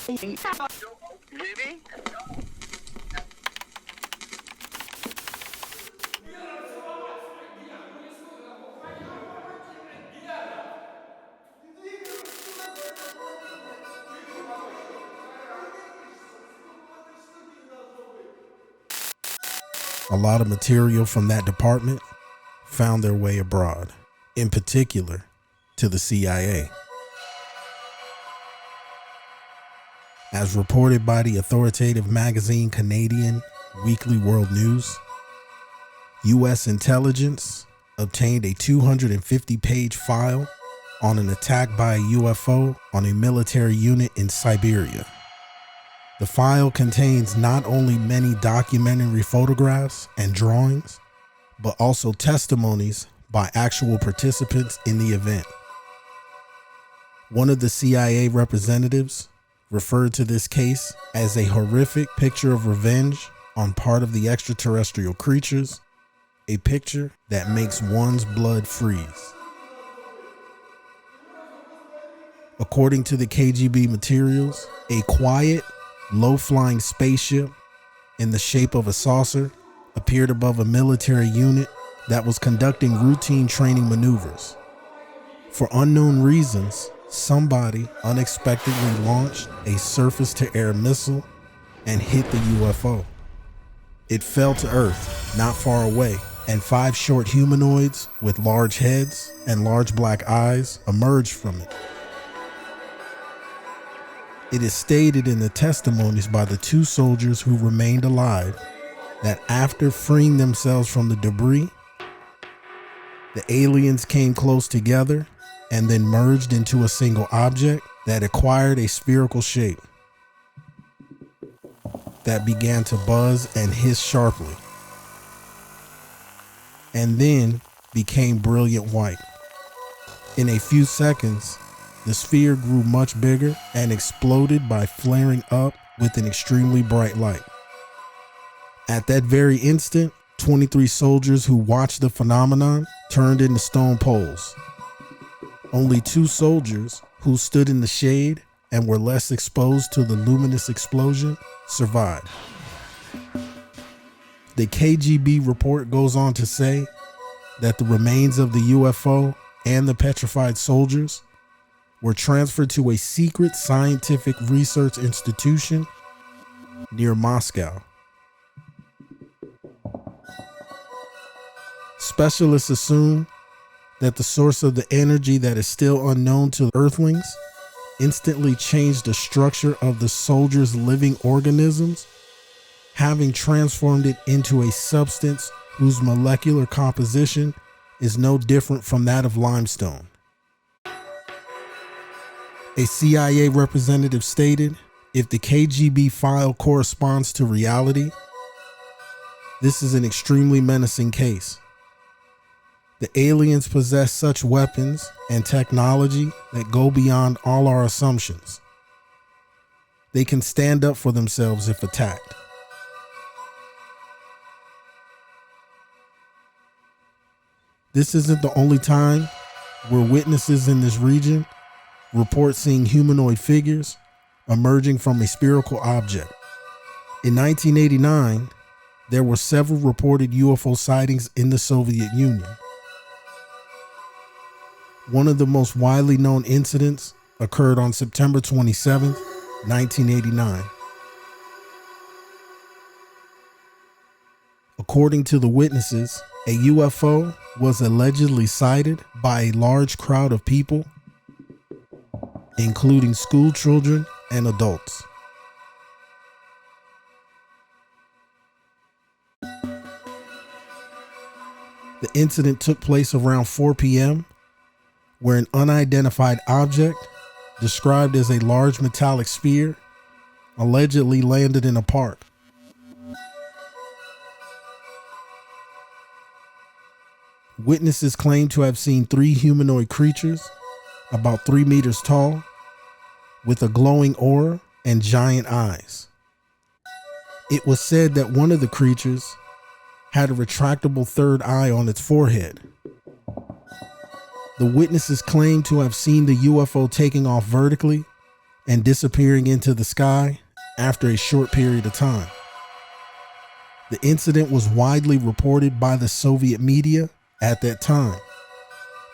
A lot of material from that department found their way abroad, in particular to the CIA. As reported by the authoritative magazine Canadian Weekly World News, U.S. intelligence obtained a 250-page file on an attack by a UFO on a military unit in Siberia. The file contains not only many documentary photographs and drawings, but also testimonies by actual participants in the event. One of the CIA representatives referred to this case as a horrific picture of revenge on part of the extraterrestrial creatures, a picture that makes one's blood freeze. According to the KGB materials, a quiet, low-flying spaceship in the shape of a saucer appeared above a military unit that was conducting routine training maneuvers. For unknown reasons, somebody unexpectedly launched a surface-to-air missile and hit the UFO. It fell to Earth not far away, and 5 short humanoids with large heads and large black eyes emerged from it. It is stated in the testimonies by the 2 soldiers who remained alive that after freeing themselves from the debris, the aliens came close together and then merged into a single object that acquired a spherical shape that began to buzz and hiss sharply, and then became brilliant white. In a few seconds, the sphere grew much bigger and exploded by flaring up with an extremely bright light. At that very instant, 23 soldiers who watched the phenomenon turned into stone poles. Only 2 soldiers who stood in the shade and were less exposed to the luminous explosion survived. The KGB report goes on to say that the remains of the UFO and the petrified soldiers were transferred to a secret scientific research institution near Moscow. Specialists assume that the source of the energy that is still unknown to Earthlings instantly changed the structure of the soldiers' living organisms, having transformed it into a substance whose molecular composition is no different from that of limestone. A CIA representative stated, if the KGB file corresponds to reality, this is an extremely menacing case. The aliens possess such weapons and technology that go beyond all our assumptions. They can stand up for themselves if attacked. This isn't the only time where witnesses in this region report seeing humanoid figures emerging from a spherical object. In 1989, there were several reported UFO sightings in the Soviet Union. One of the most widely known incidents occurred on September 27, 1989. According to the witnesses, a UFO was allegedly sighted by a large crowd of people, including school children and adults. The incident took place around 4 p.m., where an unidentified object, described as a large metallic sphere, allegedly landed in a park. Witnesses claim to have seen 3 humanoid creatures, about 3 meters tall, with a glowing aura and giant eyes. It was said that one of the creatures had a retractable third eye on its forehead. The witnesses claim to have seen the UFO taking off vertically and disappearing into the sky after a short period of time. The incident was widely reported by the Soviet media at that time,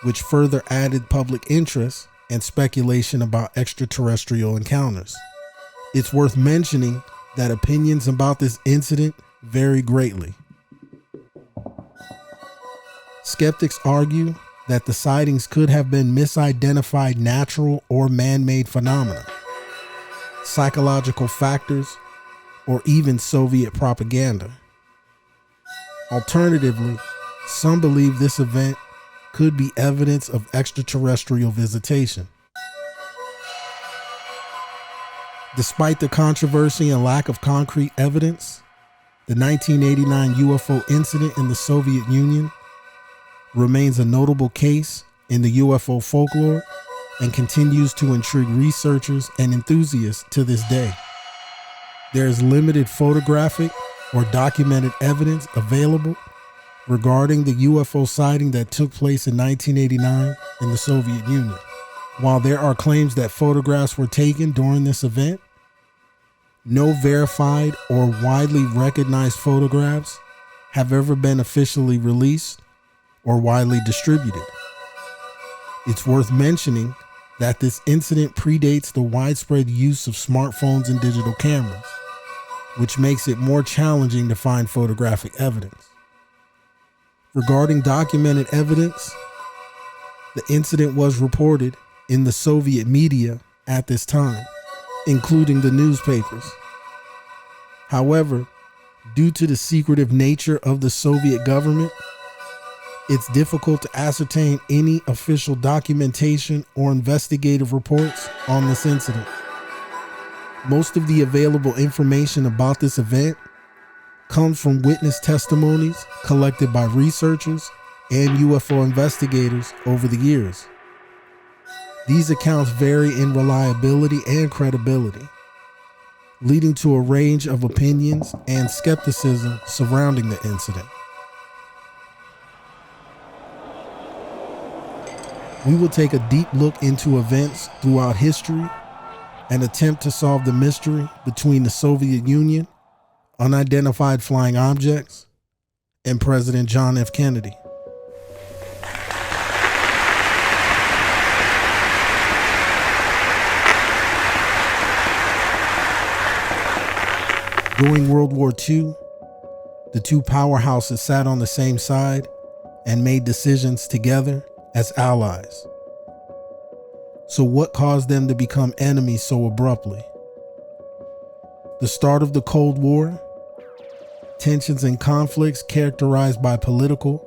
which further added public interest and speculation about extraterrestrial encounters. It's worth mentioning that opinions about this incident vary greatly. Skeptics argue that the sightings could have been misidentified natural or man-made phenomena, psychological factors, or even Soviet propaganda. Alternatively, some believe this event could be evidence of extraterrestrial visitation. Despite the controversy and lack of concrete evidence, the 1989 UFO incident in the Soviet Union remains a notable case in the UFO folklore and continues to intrigue researchers and enthusiasts to this day. There is limited photographic or documented evidence available regarding the UFO sighting that took place in 1989 in the Soviet Union. While there are claims that photographs were taken during this event, no verified or widely recognized photographs have ever been officially released or widely distributed. It's worth mentioning that this incident predates the widespread use of smartphones and digital cameras, which makes it more challenging to find photographic evidence. Regarding documented evidence, the incident was reported in the Soviet media at this time, including the newspapers. However, due to the secretive nature of the Soviet government, it's difficult to ascertain any official documentation or investigative reports on this incident. Most of the available information about this event comes from witness testimonies collected by researchers and UFO investigators over the years. These accounts vary in reliability and credibility, leading to a range of opinions and skepticism surrounding the incident. We will take a deep look into events throughout history and attempt to solve the mystery between the Soviet Union, unidentified flying objects, and President John F. Kennedy. During World War II, the two powerhouses sat on the same side and made decisions together as allies. So what caused them to become enemies so abruptly? The start of the Cold War, tensions and conflicts characterized by political,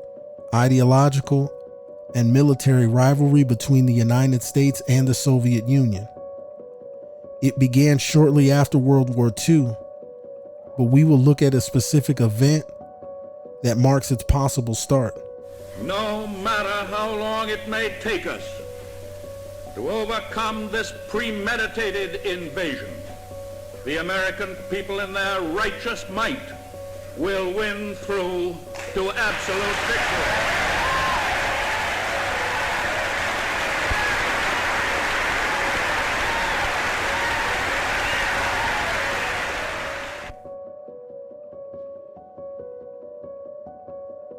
ideological, and military rivalry between the United States and the Soviet Union. It began shortly after World War II, but we will look at a specific event that marks its possible start. No matter how long it may take us to overcome this premeditated invasion, the American people in their righteous might will win through to absolute victory.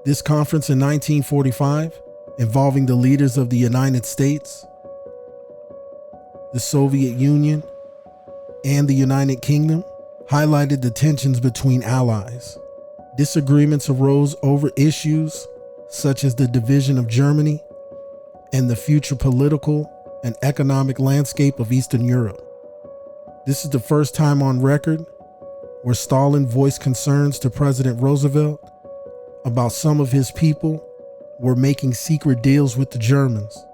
This conference in 1945, involving the leaders of the United States, the Soviet Union, and the United Kingdom, highlighted the tensions between allies. Disagreements arose over issues such as the division of Germany and the future political and economic landscape of Eastern Europe. This is the first time on record where Stalin voiced concerns to President Roosevelt about some of his people were making secret deals with the Germans.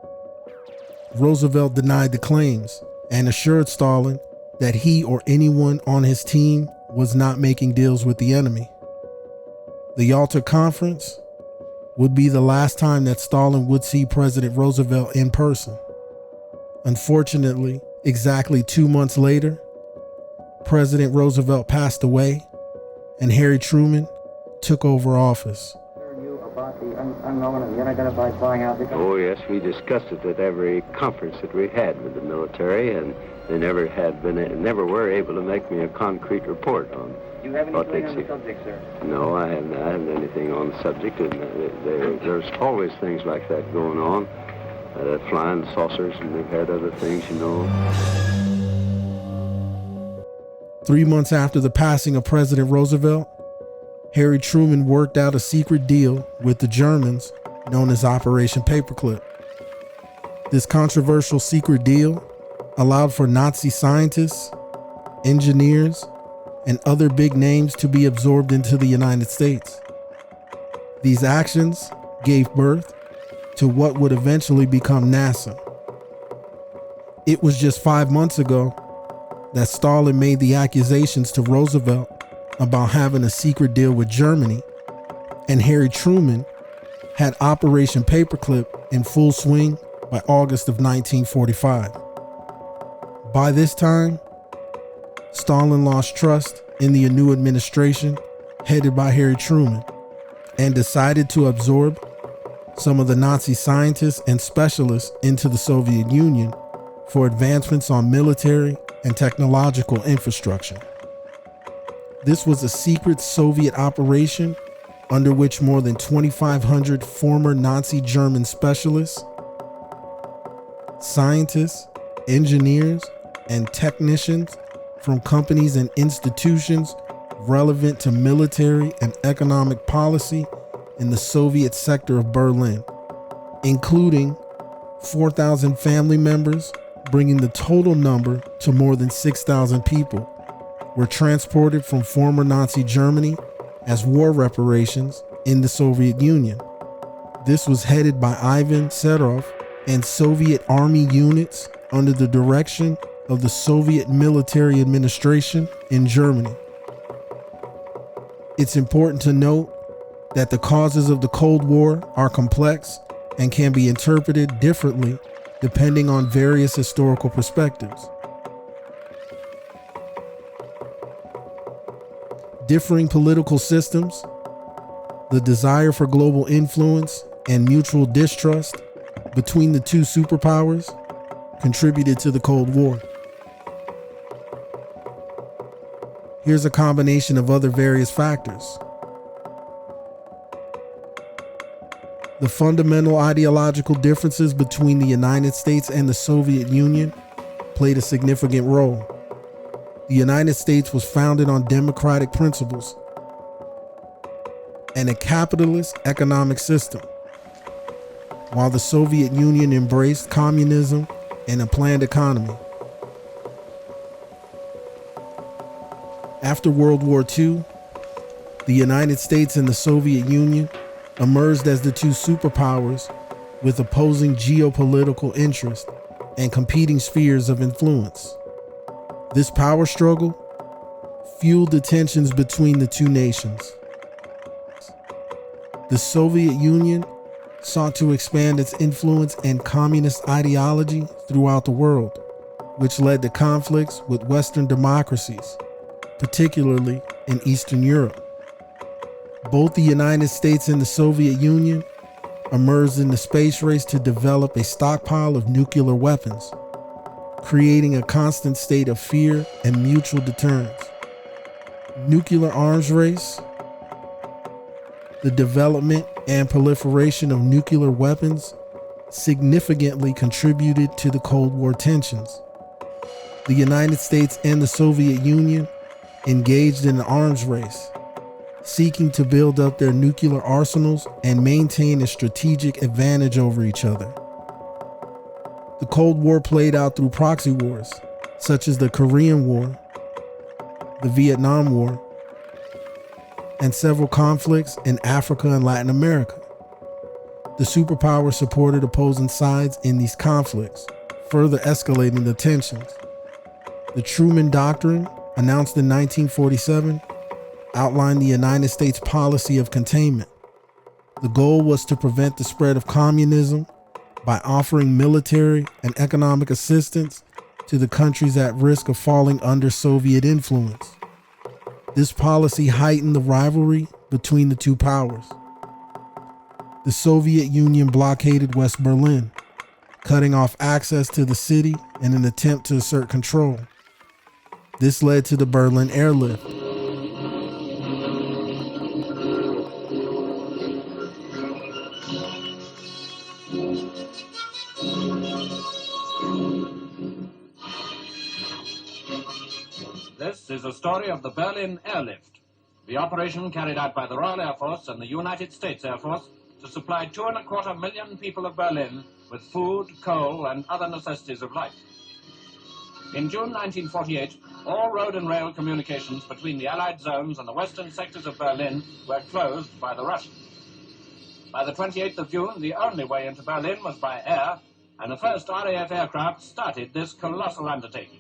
Roosevelt denied the claims and assured Stalin that he or anyone on his team was not making deals with the enemy. The Yalta Conference would be the last time that Stalin would see President Roosevelt in person. Unfortunately, exactly 2 months later, President Roosevelt passed away and Harry Truman took over office. About the unknown and the unidentified flying object? Oh, yes, we discussed it at every conference that we had with the military, and They never were able to make me a concrete report on Do you have what anything they'd on the see. subject, sir? No, I haven't anything on the subject, and there's always things like that going on. Flying saucers, and they've had other things, you know. 3 months after the passing of President Roosevelt, Harry Truman worked out a secret deal with the Germans known as Operation Paperclip. This controversial secret deal allowed for Nazi scientists, engineers, and other big names to be absorbed into the United States. These actions gave birth to what would eventually become NASA. It was just 5 months ago that Stalin made the accusations to Roosevelt about having a secret deal with Germany, and Harry Truman had Operation Paperclip in full swing by August of 1945. By this time, Stalin lost trust in the new administration headed by Harry Truman and decided to absorb some of the Nazi scientists and specialists into the Soviet Union for advancements on military and technological infrastructure. This was a secret Soviet operation under which more than 2,500 former Nazi German specialists, scientists, engineers, and technicians from companies and institutions relevant to military and economic policy in the Soviet sector of Berlin, including 4,000 family members, bringing the total number to more than 6,000 people, were transported from former Nazi Germany as war reparations in the Soviet Union. This was headed by Ivan Serov and Soviet army units under the direction of the Soviet military administration in Germany. It's important to note that the causes of the Cold War are complex and can be interpreted differently depending on various historical perspectives. Differing political systems, the desire for global influence, and mutual distrust between the two superpowers contributed to the Cold War. Here's a combination of other various factors. The fundamental ideological differences between the United States and the Soviet Union played a significant role. The United States was founded on democratic principles and a capitalist economic system, while the Soviet Union embraced communism and a planned economy. After World War II, the United States and the Soviet Union emerged as the two superpowers with opposing geopolitical interests and competing spheres of influence. This power struggle fueled the tensions between the two nations. The Soviet Union sought to expand its influence and communist ideology throughout the world, which led to conflicts with Western democracies, particularly in Eastern Europe. Both the United States and the Soviet Union emerged in the space race to develop a stockpile of nuclear weapons, creating a constant state of fear and mutual deterrence. Nuclear arms race, the development and proliferation of nuclear weapons significantly contributed to the Cold War tensions. The United States and the Soviet Union engaged in an arms race, seeking to build up their nuclear arsenals and maintain a strategic advantage over each other. The Cold War played out through proxy wars, such as the Korean War, the Vietnam War, and several conflicts in Africa and Latin America. The superpowers supported opposing sides in these conflicts, further escalating the tensions. The Truman Doctrine, announced in 1947, outlined the United States policy of containment. The goal was to prevent the spread of communism by offering military and economic assistance to the countries at risk of falling under Soviet influence. This policy heightened the rivalry between the two powers. The Soviet Union blockaded West Berlin, cutting off access to the city in an attempt to assert control. This led to the Berlin airlift. This is a story of the Berlin airlift, the operation carried out by the Royal Air Force and the United States Air Force to supply 2.25 million people of Berlin with food, coal, and other necessities of life. In June 1948, all road and rail communications between the Allied zones and the western sectors of Berlin were closed by the Russians. By the 28th of June, the only way into Berlin was by air, and the first RAF aircraft started this colossal undertaking.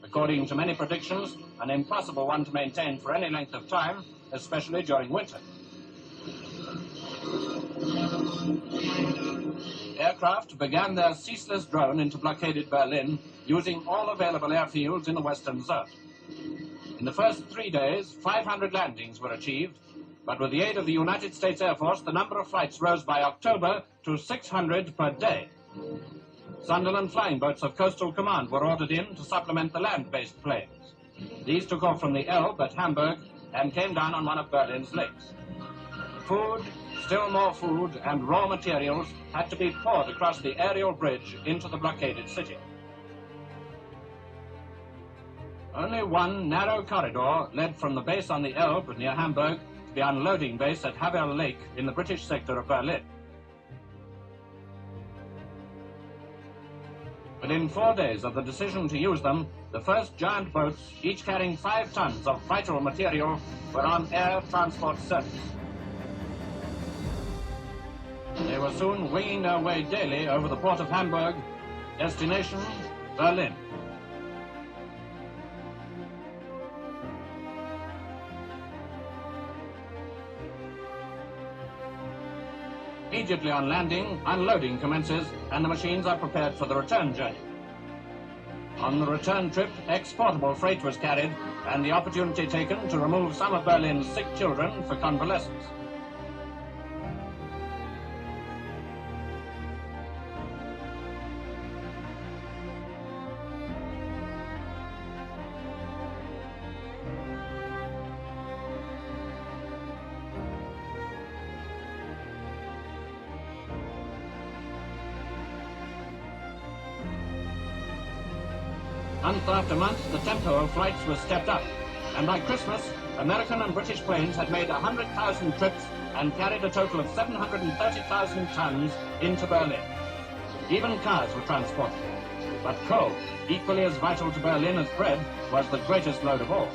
According to many predictions, an impossible one to maintain for any length of time, especially during winter. Aircraft began their ceaseless drone into blockaded Berlin, using all available airfields in the western zone. In the first 3 days, 500 landings were achieved, but with the aid of the United States Air Force, the number of flights rose by October to 600 per day. Sunderland flying boats of Coastal Command were ordered in to supplement the land-based planes. These took off from the Elbe at Hamburg and came down on one of Berlin's lakes. Food, still more food, and raw materials had to be poured across the aerial bridge into the blockaded city. Only one narrow corridor led from the base on the Elbe near Hamburg to the unloading base at Havel Lake in the British sector of Berlin. Within 4 days of the decision to use them, the first giant boats, each carrying 5 tons of vital material, were on air transport service. They were soon winging their way daily over the port of Hamburg, destination Berlin. Immediately on landing, unloading commences, and the machines are prepared for the return journey. On the return trip, exportable freight was carried, and the opportunity taken to remove some of Berlin's sick children for convalescence. Month after month, the tempo of flights was stepped up, and by Christmas, American and British planes had made 100,000 trips and carried a total of 730,000 tons into Berlin. Even cars were transported. But coal, equally as vital to Berlin as bread, was the greatest load of all.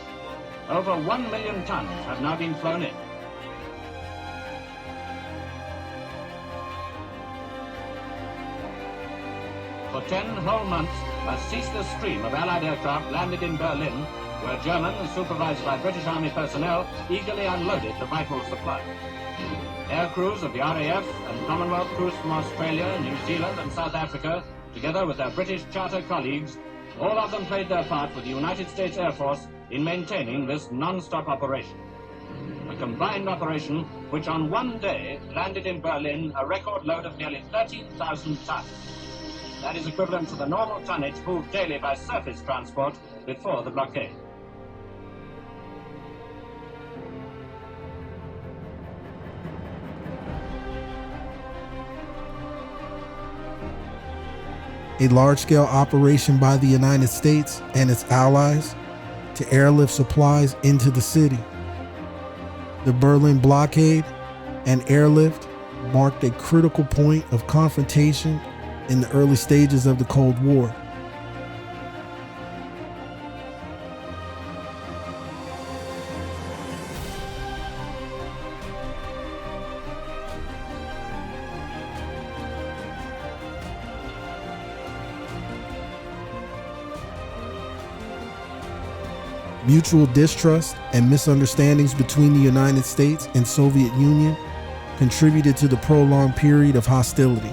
Over 1 million tons have now been flown in. For 10 whole months, a ceaseless stream of Allied aircraft landed in Berlin, where Germans, supervised by British Army personnel, eagerly unloaded the vital supply. Air crews of the RAF and Commonwealth crews from Australia, New Zealand and South Africa, together with their British charter colleagues, all of them played their part with the United States Air Force in maintaining this non-stop operation. A combined operation which on one day landed in Berlin a record load of nearly 13,000 tons. That is equivalent to the normal tonnage moved daily by surface transport before the blockade. A large-scale operation by the United States and its allies to airlift supplies into the city. The Berlin blockade and airlift marked a critical point of confrontation in the early stages of the Cold War. Mutual distrust and misunderstandings between the United States and Soviet Union contributed to the prolonged period of hostility.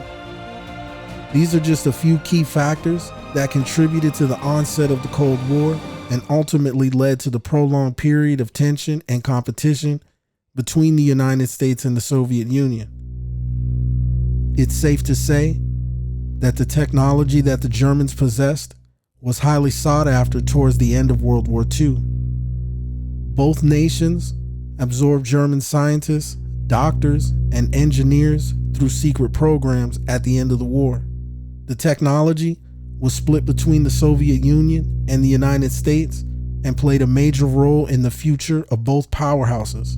These are just a few key factors that contributed to the onset of the Cold War and ultimately led to the prolonged period of tension and competition between the United States and the Soviet Union. It's safe to say that the technology that the Germans possessed was highly sought after towards the end of World War II. Both nations absorbed German scientists, doctors, and engineers through secret programs at the end of the war. The technology was split between the Soviet Union and the United States and played a major role in the future of both powerhouses.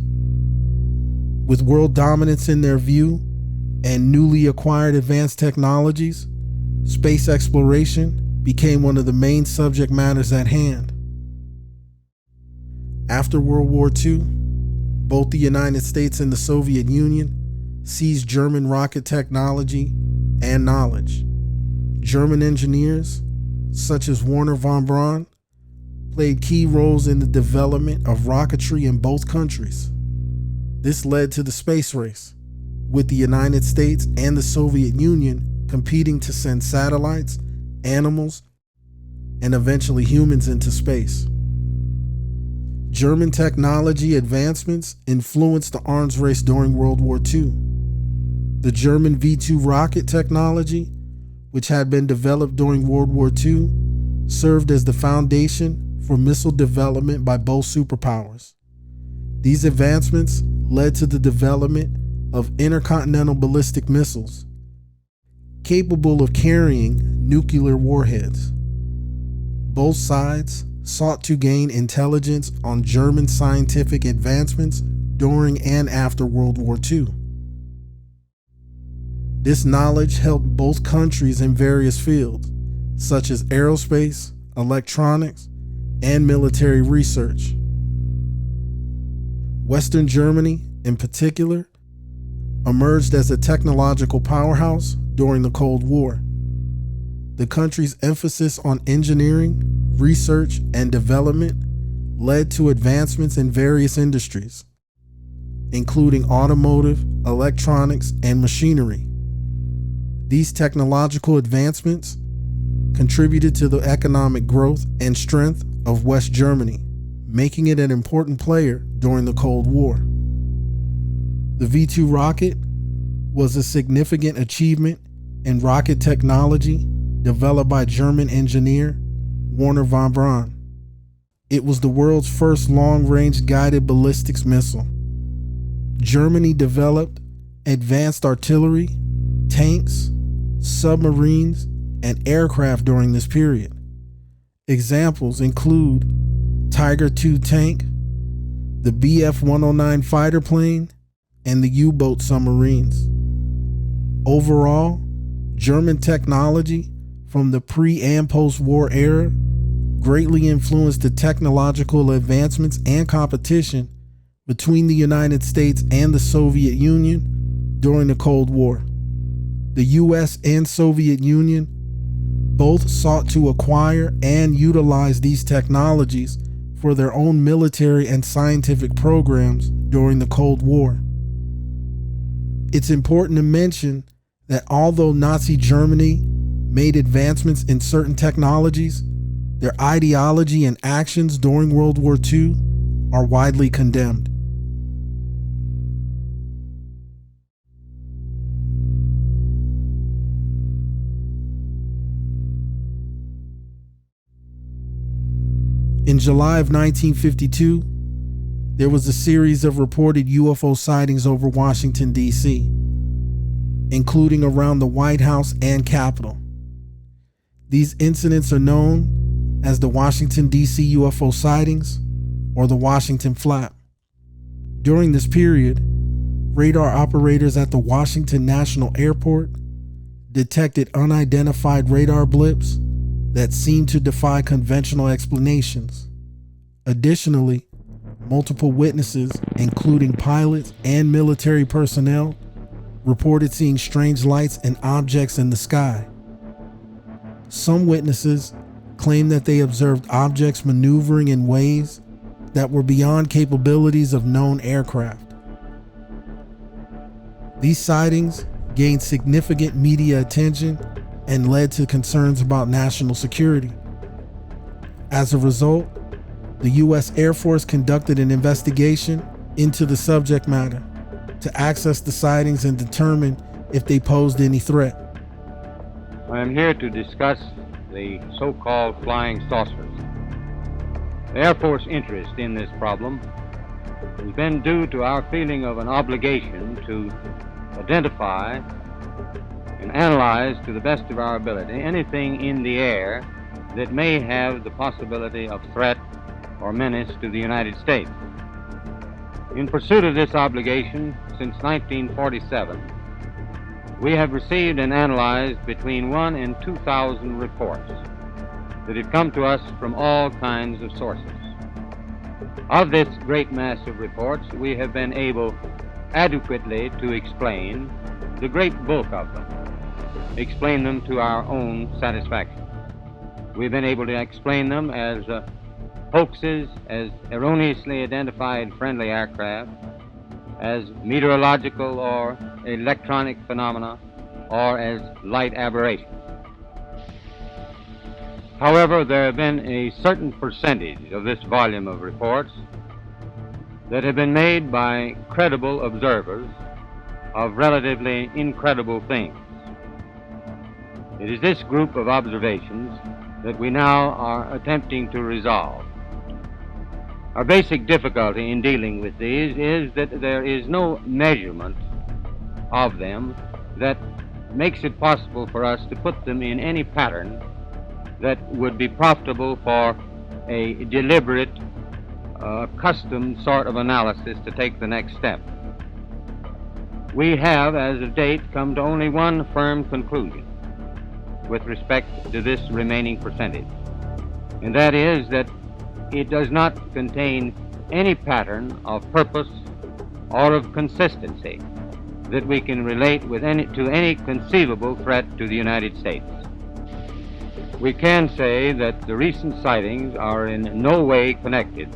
With world dominance in their view and newly acquired advanced technologies, space exploration became one of the main subject matters at hand. After World War II, both the United States and the Soviet Union seized German rocket technology and knowledge. German engineers, such as Wernher von Braun, played key roles in the development of rocketry in both countries. This led to the space race, with the United States and the Soviet Union competing to send satellites, animals, and eventually humans into space. German technology advancements influenced the arms race during World War II. The German V-2 rocket technology, which had been developed during World War II, served as the foundation for missile development by both superpowers. These advancements led to the development of intercontinental ballistic missiles, capable of carrying nuclear warheads. Both sides sought to gain intelligence on German scientific advancements during and after World War II. This knowledge helped both countries in various fields, such as aerospace, electronics, and military research. Western Germany, in particular, emerged as a technological powerhouse during the Cold War. The country's emphasis on engineering, research, and development led to advancements in various industries, including automotive, electronics, and machinery. These technological advancements contributed to the economic growth and strength of West Germany, making it an important player during the Cold War. The V-2 rocket was a significant achievement in rocket technology developed by German engineer Wernher von Braun. It was the world's first long-range guided ballistics missile. Germany developed advanced artillery, tanks, submarines, and aircraft during this period. Examples include Tiger II tank, the Bf-109 fighter plane, and the U-boat submarines. Overall, German technology from the pre- and post-war era greatly influenced the technological advancements and competition between the United States and the Soviet Union during the Cold War. The US and Soviet Union both sought to acquire and utilize these technologies for their own military and scientific programs during the Cold War. It's important to mention that although Nazi Germany made advancements in certain technologies, their ideology and actions during World War II are widely condemned. In July of 1952, there was a series of reported UFO sightings over Washington, D.C., including around the White House and Capitol. These incidents are known as the Washington, D.C. UFO sightings or the Washington Flap. During this period, radar operators at the Washington National Airport detected unidentified radar blips that seemed to defy conventional explanations. Additionally, multiple witnesses, including pilots and military personnel, reported seeing strange lights and objects in the sky. Some witnesses claimed that they observed objects maneuvering in ways that were beyond capabilities of known aircraft. These sightings gained significant media attention and led to concerns about national security. As a result, the U.S. Air Force conducted an investigation into the subject matter to access the sightings and determine if they posed any threat. I'm here to discuss the so-called flying saucers. The Air Force interest in this problem has been due to our feeling of an obligation to identify and analyze to the best of our ability anything in the air that may have the possibility of threat or menace to the United States. In pursuit of this obligation, since 1947, we have received and analyzed between 1,000 and 2,000 reports that have come to us from all kinds of sources. Of this great mass of reports, we have been able adequately to explain the great bulk of them, explain them to our own satisfaction. We've been able to explain them as hoaxes, as erroneously identified friendly aircraft, as meteorological or electronic phenomena, or as light aberrations. However, there have been a certain percentage of this volume of reports that have been made by credible observers of relatively incredible things. It is this group of observations that we now are attempting to resolve. Our basic difficulty in dealing with these is that there is no measurement of them that makes it possible for us to put them in any pattern that would be profitable for a deliberate, custom sort of analysis to take the next step. We have, as of date, come to only one firm conclusion with respect to this remaining percentage, and that is that it does not contain any pattern of purpose or of consistency that we can relate with to any conceivable threat to the United States. We can say that the recent sightings are in no way connected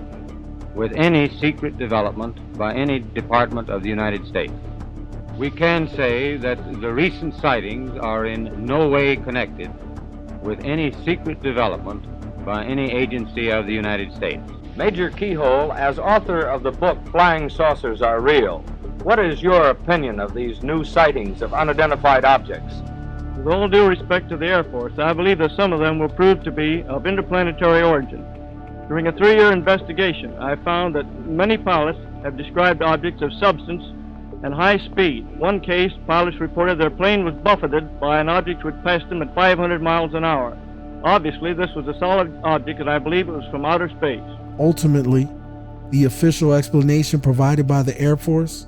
with any secret development by any department of the United States. We can say that the recent sightings are in no way connected with any secret development by any agency of the United States. Major Keyhole, as author of the book Flying Saucers Are Real, what is your opinion of these new sightings of unidentified objects? With all due respect to the Air Force, I believe that some of them will prove to be of interplanetary origin. During a 3-year investigation, I found that many pilots have described objects of substance and high speed. One case, pilots reported their plane was buffeted by an object which passed them at 500 miles an hour. Obviously, this was a solid object, and I believe it was from outer space. Ultimately, the official explanation provided by the Air Force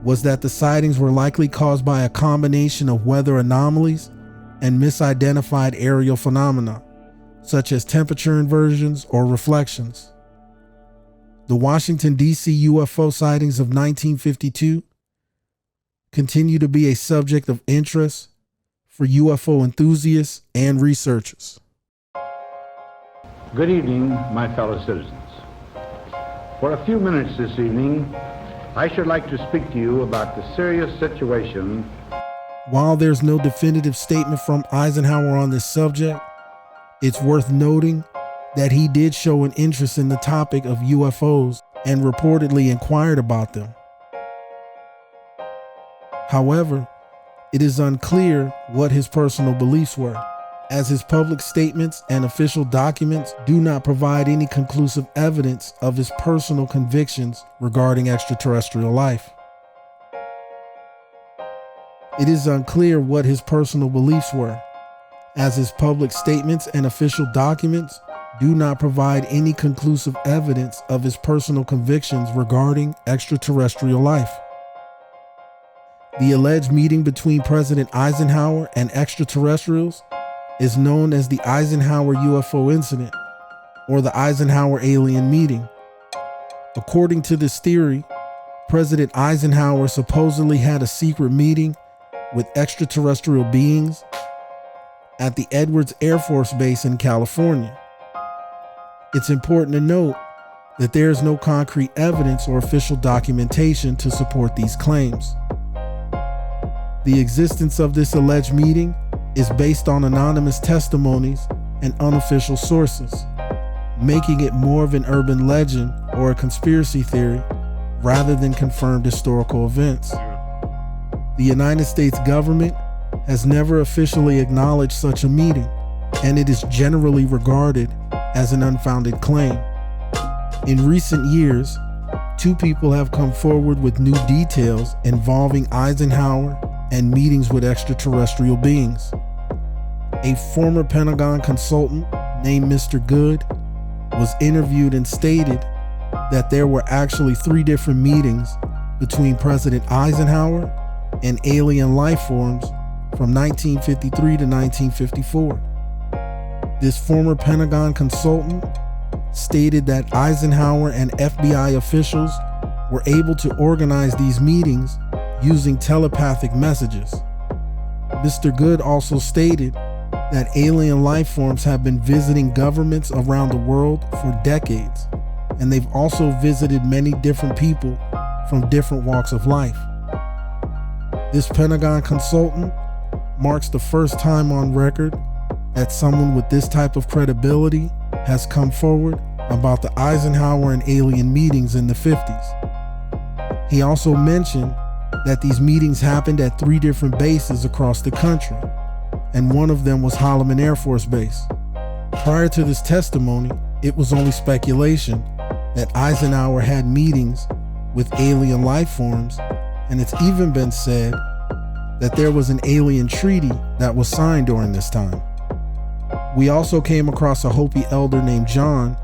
was that the sightings were likely caused by a combination of weather anomalies and misidentified aerial phenomena, such as temperature inversions or reflections. The Washington, D.C. UFO sightings of 1952 continue to be a subject of interest for UFO enthusiasts and researchers. Good evening, my fellow citizens. For a few minutes this evening, I should like to speak to you about the serious situation. While there's no definitive statement from Eisenhower on this subject, it's worth noting that he did show an interest in the topic of UFOs and reportedly inquired about them. However, it is unclear what his personal beliefs were, as his public statements and official documents do not provide any conclusive evidence of his personal convictions regarding extraterrestrial life. It is unclear what his personal beliefs were, as his public statements and official documents do not provide any conclusive evidence of his personal convictions regarding extraterrestrial life. The alleged meeting between President Eisenhower and extraterrestrials is known as the Eisenhower UFO incident, or the Eisenhower alien meeting. According to this theory, President Eisenhower supposedly had a secret meeting with extraterrestrial beings at the Edwards Air Force Base in California. It's important to note that there is no concrete evidence or official documentation to support these claims. The existence of this alleged meeting is based on anonymous testimonies and unofficial sources, making it more of an urban legend or a conspiracy theory rather than confirmed historical events. The United States government has never officially acknowledged such a meeting, and it is generally regarded as an unfounded claim. In recent years, 2 people have come forward with new details involving Eisenhower and meetings with extraterrestrial beings. A former Pentagon consultant named Mr. Good was interviewed and stated that there were actually 3 different meetings between President Eisenhower and alien life forms from 1953 to 1954. This former Pentagon consultant stated that Eisenhower and FBI officials were able to organize these meetings using telepathic messages. Mr. Good also stated that alien life forms have been visiting governments around the world for decades, and they've also visited many different people from different walks of life. This Pentagon consultant marks the first time on record that someone with this type of credibility has come forward about the Eisenhower and alien meetings in the 50s. He also mentioned that these meetings happened at 3 different bases across the country, and one of them was Holloman Air Force Base. Prior to this testimony, it was only speculation that Eisenhower had meetings with alien life forms, and it's even been said that there was an alien treaty that was signed during this time. We also came across a Hopi elder named John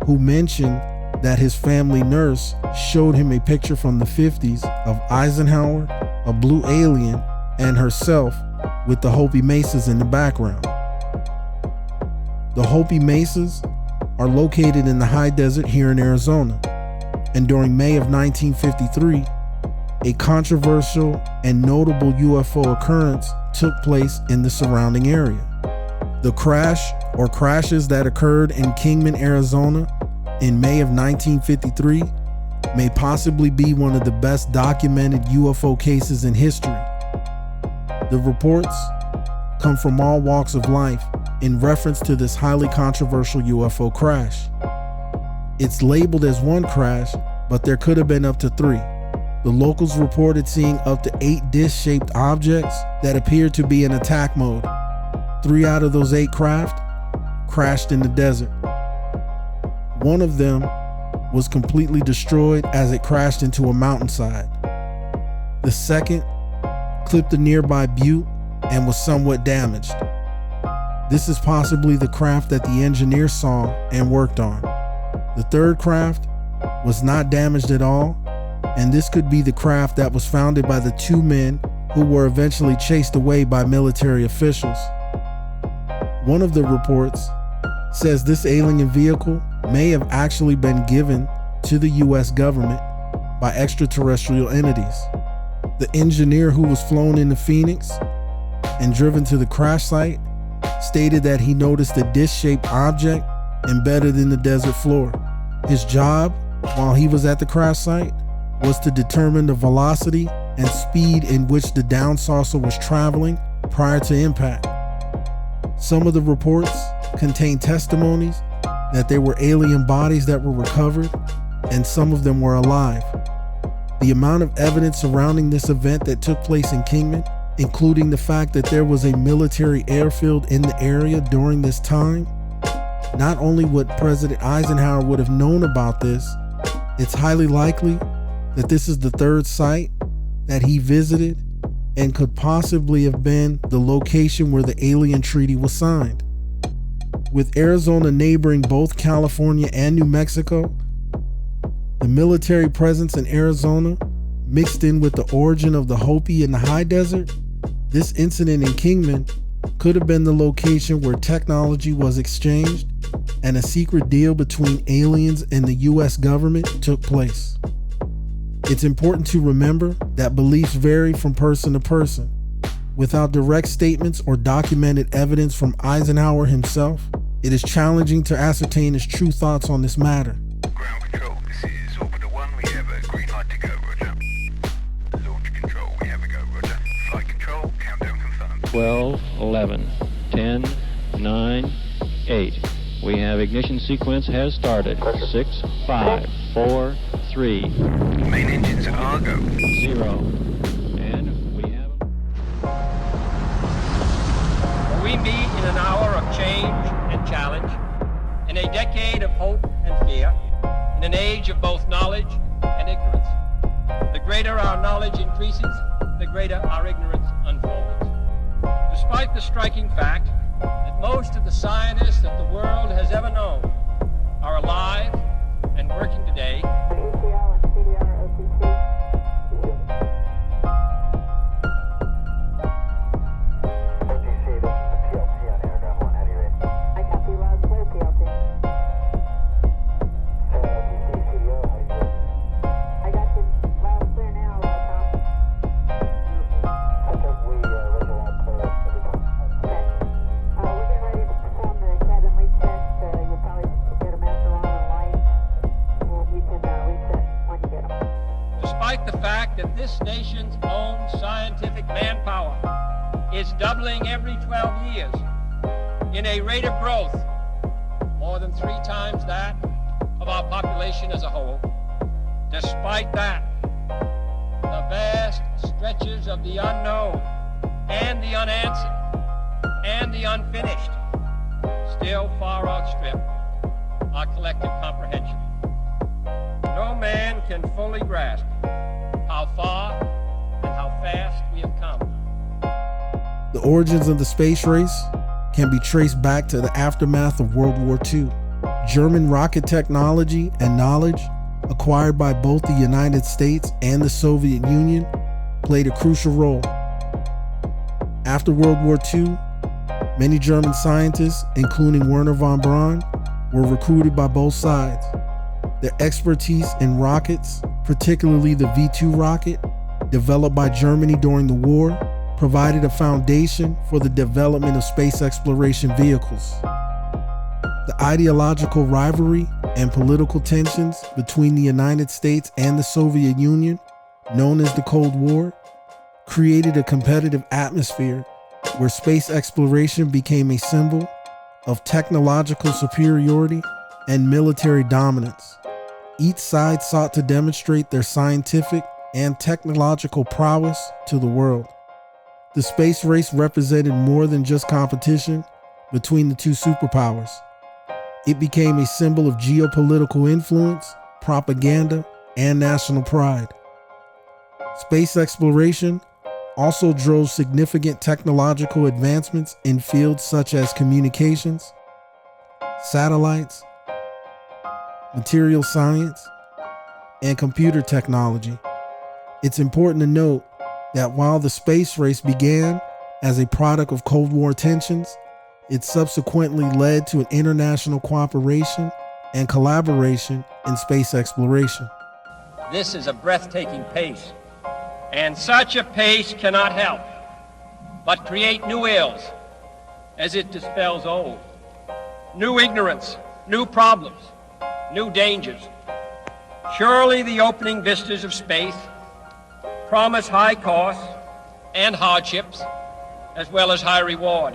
who mentioned that his family nurse showed him a picture from the 50s of Eisenhower, a blue alien, and herself with the Hopi mesas in the background. The Hopi mesas are located in the high desert here in Arizona, and during May of 1953, a controversial and notable UFO occurrence took place in the surrounding area. The crash or crashes that occurred in Kingman, Arizona in May of 1953 may possibly be one of the best documented UFO cases in history. The reports come from all walks of life in reference to this highly controversial UFO crash. It's labeled as one crash, but there could have been up to 3. The locals reported seeing up to 8 disc-shaped objects that appeared to be in attack mode. 3 out of those 8 craft crashed in the desert. One of them was completely destroyed as it crashed into a mountainside. The second clipped a nearby butte and was somewhat damaged. This is possibly the craft that the engineer saw and worked on. The third craft was not damaged at all, and this could be the craft that was founded by the 2 men who were eventually chased away by military officials. One of the reports says this alien vehicle may have actually been given to the US government by extraterrestrial entities. The engineer who was flown into Phoenix and driven to the crash site stated that he noticed a disc-shaped object embedded in the desert floor. His job while he was at the crash site was to determine the velocity and speed in which the down saucer was traveling prior to impact. Some of the reports contain testimonies that there were alien bodies that were recovered, and some of them were alive. The amount of evidence surrounding this event that took place in Kingman, including the fact that there was a military airfield in the area during this time, not only would President Eisenhower would have known about this, it's highly likely that this is the 3rd site that he visited and could possibly have been the location where the alien treaty was signed. With Arizona neighboring both California and New Mexico, the military presence in Arizona mixed in with the origin of the Hopi in the high desert, this incident in Kingman could have been the location where technology was exchanged and a secret deal between aliens and the US government took place. It's important to remember that beliefs vary from person to person. Without direct statements or documented evidence from Eisenhower himself, it is challenging to ascertain his true thoughts on this matter. Ground control, this is Orbiter 1. We have a green light to go, roger. Launch control, we have a go, roger. Flight control, countdown confirmed. 12, 11, 10, 9, 8. We have ignition sequence has started. 6, 5, 4, 3. Main engines are go. 0. And we have... In a decade of hope and fear, in an age of both knowledge and ignorance, the greater our knowledge increases, the greater our ignorance unfolds. Despite the striking fact that most of the scientists that the world has ever known are alive and working today, this nation's own scientific manpower is doubling every 12 years in a rate of growth more than 3 times that of our population as a whole. Despite that, the vast stretches of the unknown and the unanswered and the unfinished still far outstrip our collective comprehension. No man can fully grasp how far and how fast we have come. The origins of the space race can be traced back to the aftermath of World War II. German rocket technology and knowledge acquired by both the United States and the Soviet Union played a crucial role. After World War II, many German scientists, including Werner von Braun, were recruited by both sides. Their expertise in rockets, particularly the V-2 rocket, developed by Germany during the war, provided a foundation for the development of space exploration vehicles. The ideological rivalry and political tensions between the United States and the Soviet Union, known as the Cold War, created a competitive atmosphere where space exploration became a symbol of technological superiority and military dominance. Each side sought to demonstrate their scientific and technological prowess to the world. The space race represented more than just competition between the two superpowers. It became a symbol of geopolitical influence, propaganda, and national pride. Space exploration also drove significant technological advancements in fields such as communications, satellites, material science, and computer technology. It's important to note that while the space race began as a product of Cold War tensions, it subsequently led to an international cooperation and collaboration in space exploration. This is a breathtaking pace, and such a pace cannot help but create new ills as it dispels old. New ignorance, new problems, new dangers. Surely the opening vistas of space promise high costs and hardships, as well as high reward.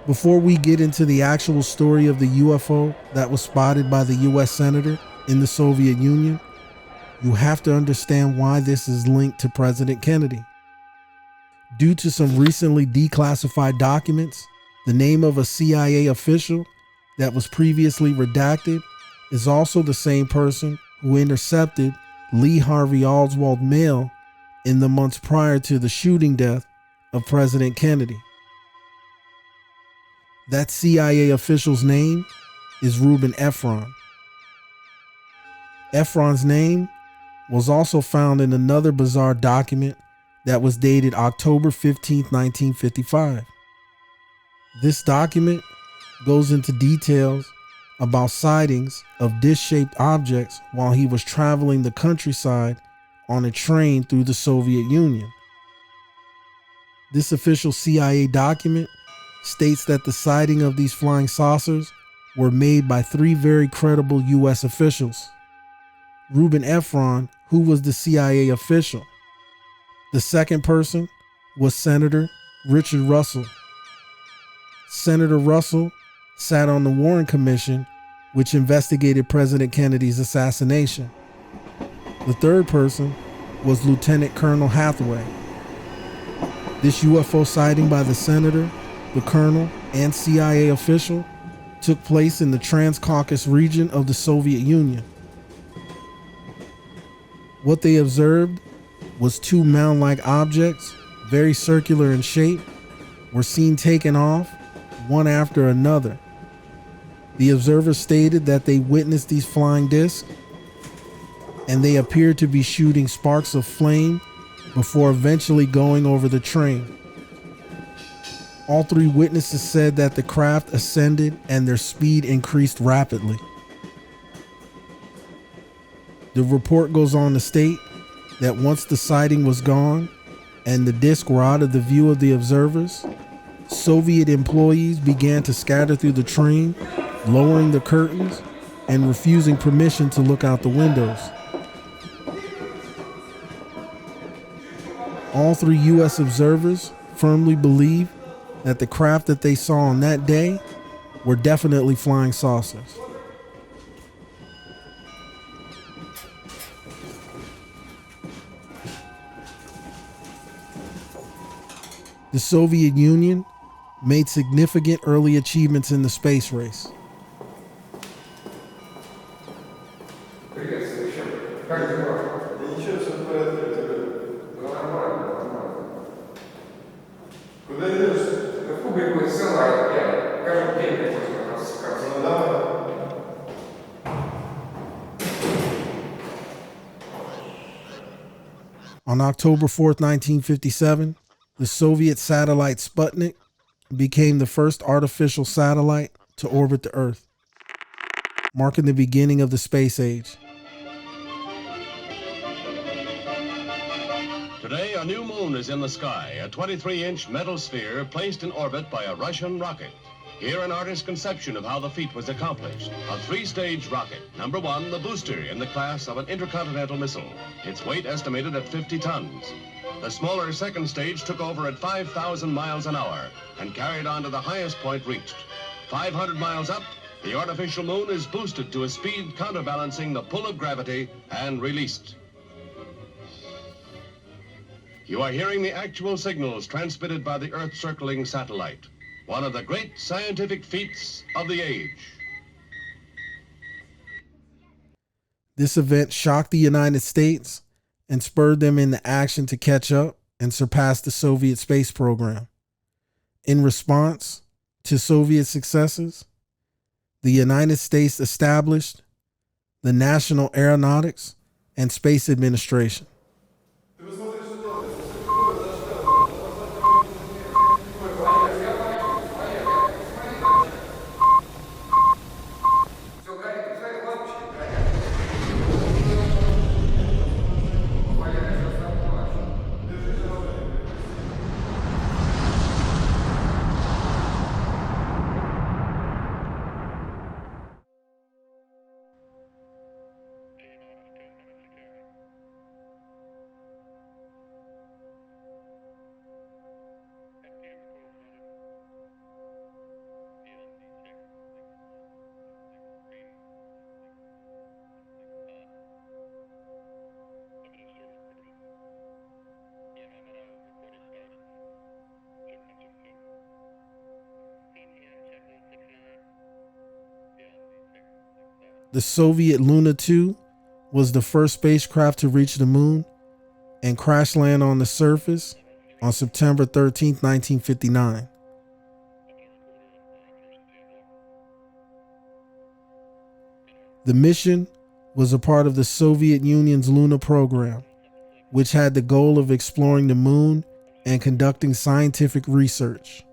Before we get into the actual story of the UFO that was spotted by the US Senator in the Soviet Union, you have to understand why this is linked to President Kennedy. Due to some recently declassified documents, the name of a CIA official that was previously redacted is also the same person who intercepted Lee Harvey Oswald's mail in the months prior to the shooting death of President Kennedy. That CIA official's name is Reuben Efron. Efron's name was also found in another bizarre document that was dated October 15, 1955. This document goes into details about sightings of dish-shaped objects while he was traveling the countryside on a train through the Soviet Union. This official CIA document states that the sighting of these flying saucers were made by 3 very credible US officials. Reuben Efron, who was the CIA official. The second person was Senator Richard Russell. Senator Russell sat on the Warren Commission, which investigated President Kennedy's assassination. The third person was Lieutenant Colonel Hathaway. This UFO sighting by the senator, the colonel, and CIA official took place in the Transcaucasus region of the Soviet Union. What they observed was two mound-like objects, very circular in shape, were seen taking off, one after another. The observers stated that they witnessed these flying discs, and they appeared to be shooting sparks of flame before eventually going over the train. All three witnesses said that the craft ascended and their speed increased rapidly. The report goes on to state that once the sighting was gone and the disc were out of the view of the observers, Soviet employees began to scatter through the train, lowering the curtains and refusing permission to look out the windows. All three U.S. observers firmly believe that the craft that they saw on that day were definitely flying saucers. The Soviet Union made significant early achievements in the space race. On October 4th, 1957, the Soviet satellite Sputnik became the first artificial satellite to orbit the Earth, marking the beginning of the space age. Today, a new moon is in the sky, a 23-inch metal sphere placed in orbit by a Russian rocket. Here, an artist's conception of how the feat was accomplished. A three-stage rocket. Number one, the booster in the class of an intercontinental missile. Its weight estimated at 50 tons. The smaller second stage took over at 5,000 miles an hour and carried on to the highest point reached. 500 miles up, the artificial moon is boosted to a speed counterbalancing the pull of gravity and released. You are hearing the actual signals transmitted by the Earth-circling satellite. One of the great scientific feats of the age. This event shocked the United States and spurred them into action to catch up and surpass the Soviet space program. In response to Soviet successes, the United States established the National Aeronautics and Space Administration. The Soviet Luna 2 was the first spacecraft to reach the moon and crash land on the surface on September 13, 1959. The mission was a part of the Soviet Union's Luna program, which had the goal of exploring the moon and conducting scientific research.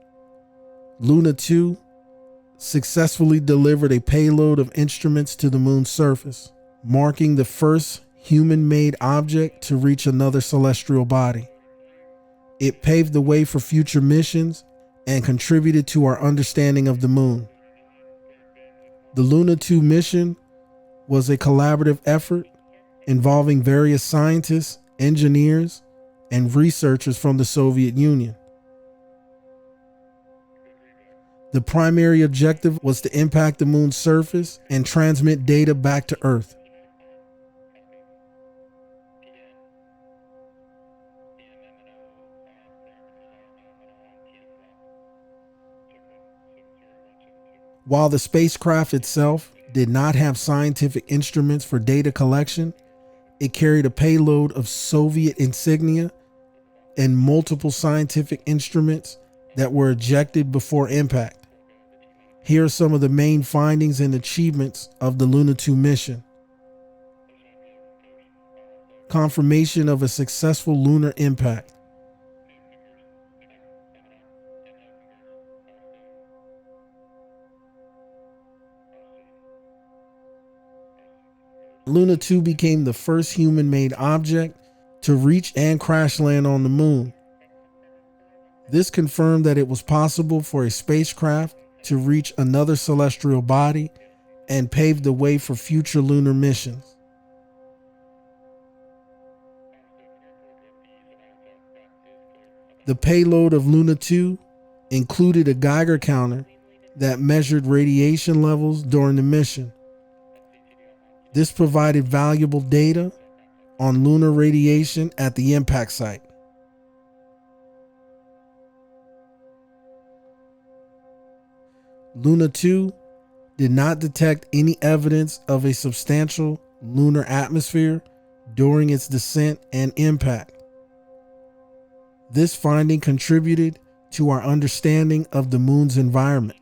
Luna 2 successfully delivered a payload of instruments to the moon's surface, marking the first human-made object to reach another celestial body. It paved the way for future missions and contributed to our understanding of the moon. The Luna 2 mission was a collaborative effort involving various scientists, engineers, and researchers from the Soviet Union. The primary objective was to impact the moon's surface and transmit data back to Earth. While the spacecraft itself did not have scientific instruments for data collection, it carried a payload of Soviet insignia and multiple scientific instruments that were ejected before impact. Here are some of the main findings and achievements of the Luna 2 mission. Confirmation of a successful lunar impact. Luna 2 became the first human-made object to reach and crash land on the moon. This confirmed that it was possible for a spacecraft to reach another celestial body and paved the way for future lunar missions. The payload of Luna 2 included a Geiger counter that measured radiation levels during the mission. This provided valuable data on lunar radiation at the impact site. Luna 2 did not detect any evidence of a substantial lunar atmosphere during its descent and impact. This finding contributed to our understanding of the moon's environment.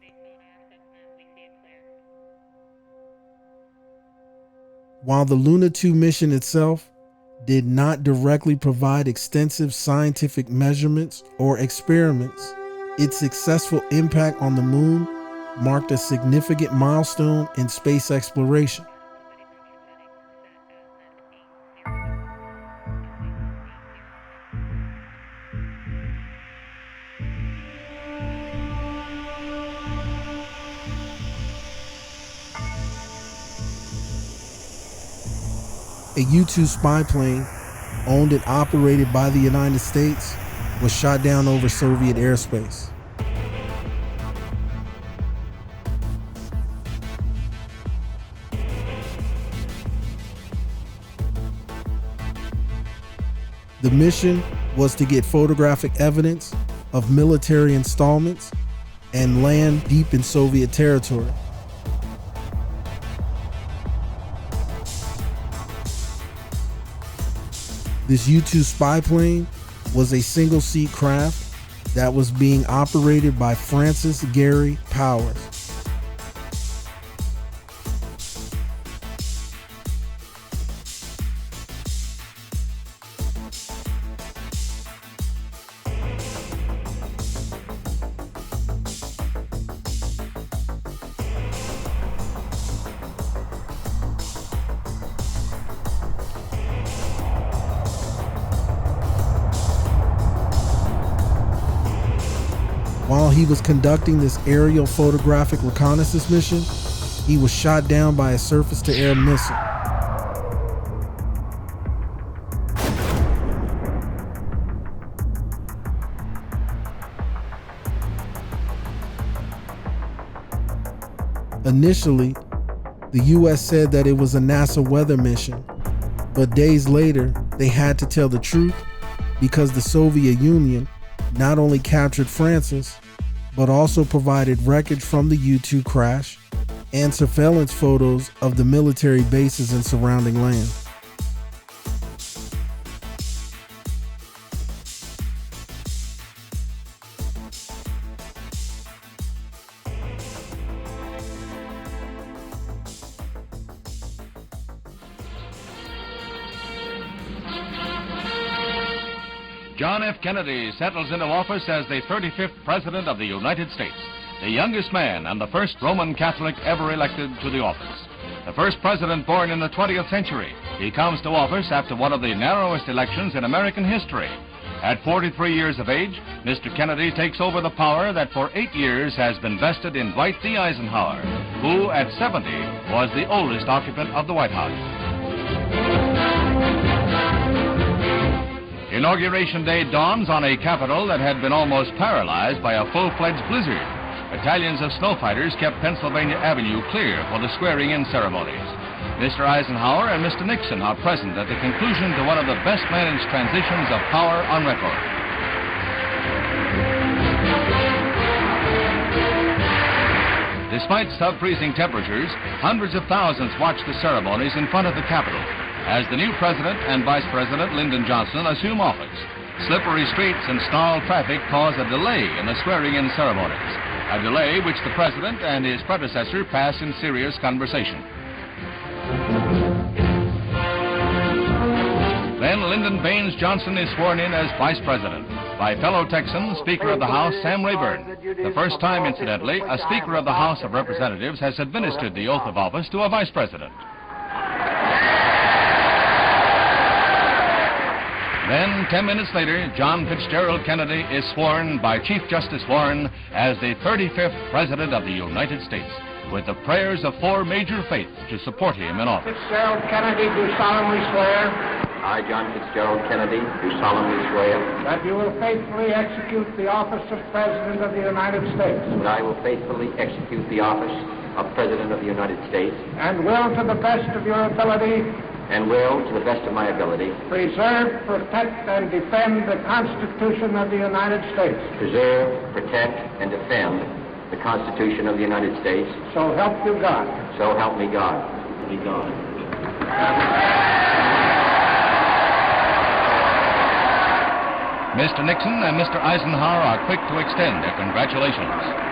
While the Luna 2 mission itself did not directly provide extensive scientific measurements or experiments, its successful impact on the moon marked a significant milestone in space exploration. A U-2 spy plane, owned and operated by the United States, was shot down over Soviet airspace. The mission was to get photographic evidence of military installments and land deep in Soviet territory. This U-2 spy plane was a single-seat craft that was being operated by Francis Gary Powers. While he was conducting this aerial photographic reconnaissance mission, he was shot down by a surface-to-air missile. Initially, the U.S. said that it was a NASA weather mission, but days later, they had to tell the truth because the Soviet Union not only captured Francis, but also provided wreckage from the U-2 crash and surveillance photos of the military bases and surrounding land. John F. Kennedy settles into office as the 35th President of the United States, the youngest man and the first Roman Catholic ever elected to the office. The first president born in the 20th century, he comes to office after one of the narrowest elections in American history. At 43 years of age, Mr. Kennedy takes over the power that for 8 years has been vested in Dwight D. Eisenhower, who at 70 was the oldest occupant of the White House. Inauguration Day dawns on a Capitol that had been almost paralyzed by a full-fledged blizzard. battalions of snow fighters kept Pennsylvania Avenue clear for the swearing-in ceremonies. Mr. Eisenhower and Mr. Nixon are present at the conclusion to one of the best-managed transitions of power on record. Despite sub-freezing temperatures, hundreds of thousands watched the ceremonies in front of the Capitol as the new President and Vice President Lyndon Johnson assume office. Slippery streets and snarled traffic cause a delay in the swearing-in ceremonies, a delay which the President and his predecessor passed in serious conversation. Then Lyndon Baines Johnson is sworn in as Vice President by fellow Texan, Speaker of the House Sam Rayburn. The first time, incidentally, a Speaker of the House of Representatives has administered the oath of office to a Vice President. Then, 10 minutes later, John Fitzgerald Kennedy is sworn by Chief Justice Warren as the 35th President of the United States, with the prayers of 4 major faiths to support him in office. Fitzgerald Kennedy, do solemnly swear. I, John Fitzgerald Kennedy, do solemnly swear that you will faithfully execute the office of President of the United States. that I will faithfully execute the office of President of the United States And will, to the best of your ability, and will, to the best of my ability, preserve, protect, and defend the Constitution of the United States. preserve, protect, and defend the Constitution of the United States. So help you God. So help me God. Me God. Mr. Nixon and Mr. Eisenhower are quick to extend their congratulations.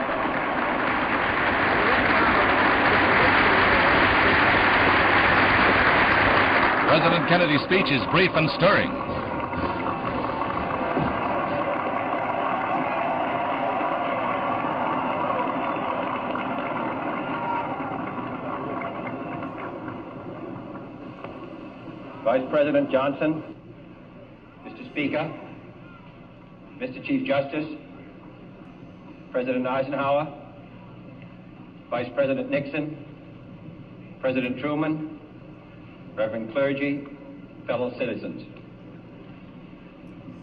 President Kennedy's speech is brief and stirring. Vice President Johnson, Mr. Speaker, Mr. Chief Justice, President Eisenhower, Vice President Nixon, President Truman, Reverend clergy, fellow citizens.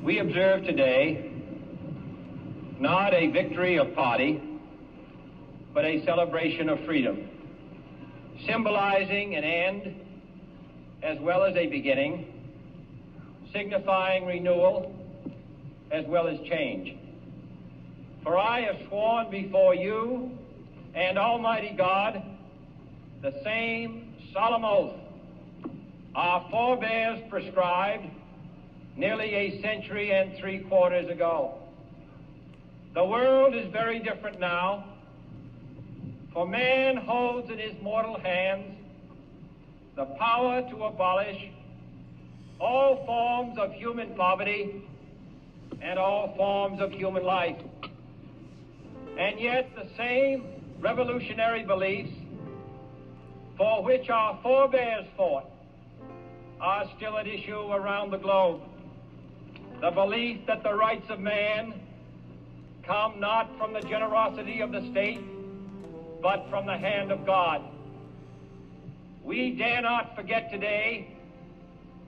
We observe today not a victory of party, but a celebration of freedom, symbolizing an end as well as a beginning, signifying renewal as well as change. For I have sworn before you and Almighty God the same solemn oath our forebears prescribed nearly a century and 3/4 ago. The world is very different now, for man holds in his mortal hands the power to abolish all forms of human poverty and all forms of human life. And yet the same revolutionary beliefs for which our forebears fought are still at issue around the globe. The belief that the rights of man come not from the generosity of the state, but from the hand of God. We dare not forget today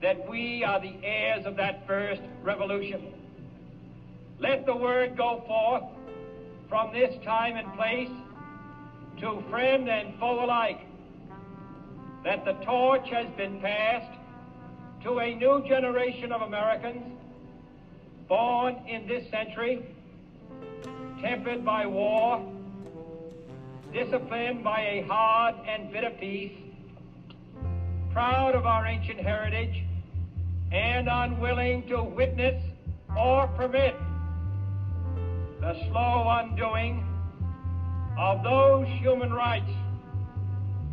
that we are the heirs of that first revolution. Let the word go forth from this time and place to friend and foe alike that the torch has been passed to a new generation of Americans born in this century, tempered by war, disciplined by a hard and bitter peace, proud of our ancient heritage, and unwilling to witness or permit the slow undoing of those human rights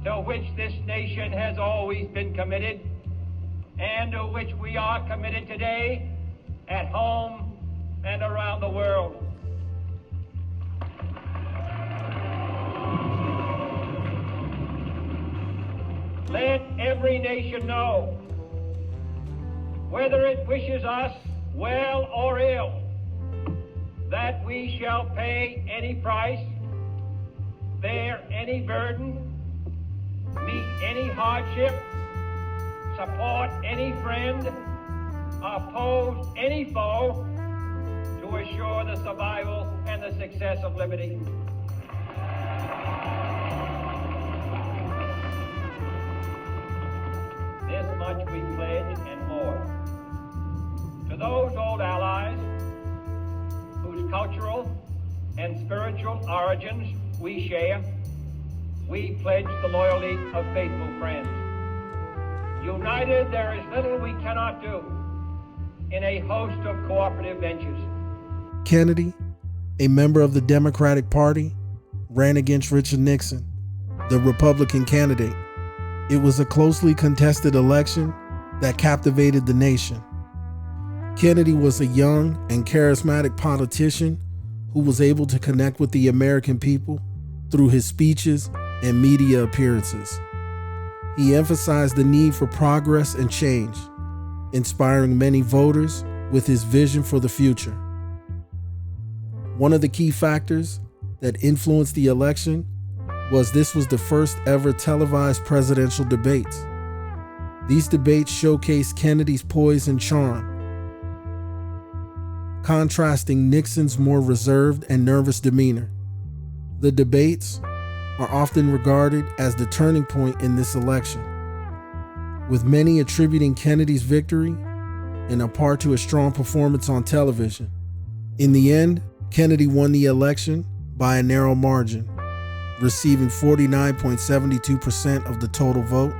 to which this nation has always been committed and to which we are committed today at home and around the world. Let every nation know, whether it wishes us well or ill, that we shall pay any price, bear any burden, meet any hardship, support any friend, oppose any foe to assure the survival and the success of liberty. much we pledge and more. To those old allies whose cultural and spiritual origins we share, we pledge the loyalty of faithful friends. United, there is little we cannot do in a host of cooperative ventures. Kennedy, a member of the Democratic Party, ran against Richard Nixon, the Republican candidate. It was a closely contested election that captivated the nation. Kennedy was a young and charismatic politician who was able to connect with the American people through his speeches and media appearances. He emphasized the need for progress and change, inspiring many voters with his vision for the future. One of the key factors that influenced the election was this was the first ever televised presidential debates. These debates showcased Kennedy's poise and charm, contrasting Nixon's more reserved and nervous demeanor. The debates are often regarded as the turning point in this election, with many attributing Kennedy's victory in a part to a strong performance on television. In the end, Kennedy won the election by a narrow margin, receiving 49.72% of the total vote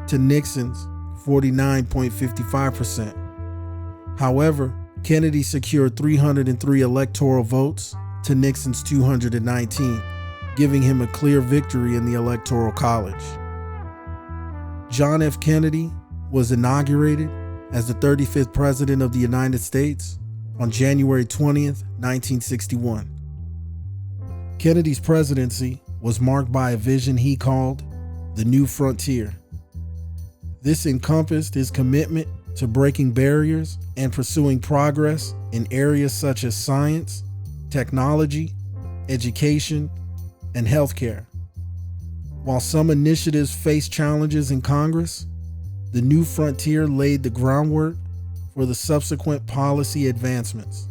to Nixon's 49.55%. However, Kennedy secured 303 electoral votes to Nixon's 219, giving him a clear victory in the Electoral College. John F. Kennedy was inaugurated as the 35th President of the United States on January 20th, 1961. Kennedy's presidency was marked by a vision he called the New Frontier. This encompassed his commitment to breaking barriers and pursuing progress in areas such as science, technology, education, and healthcare. While some initiatives faced challenges in Congress, the New Frontier laid the groundwork for the subsequent policy advancements.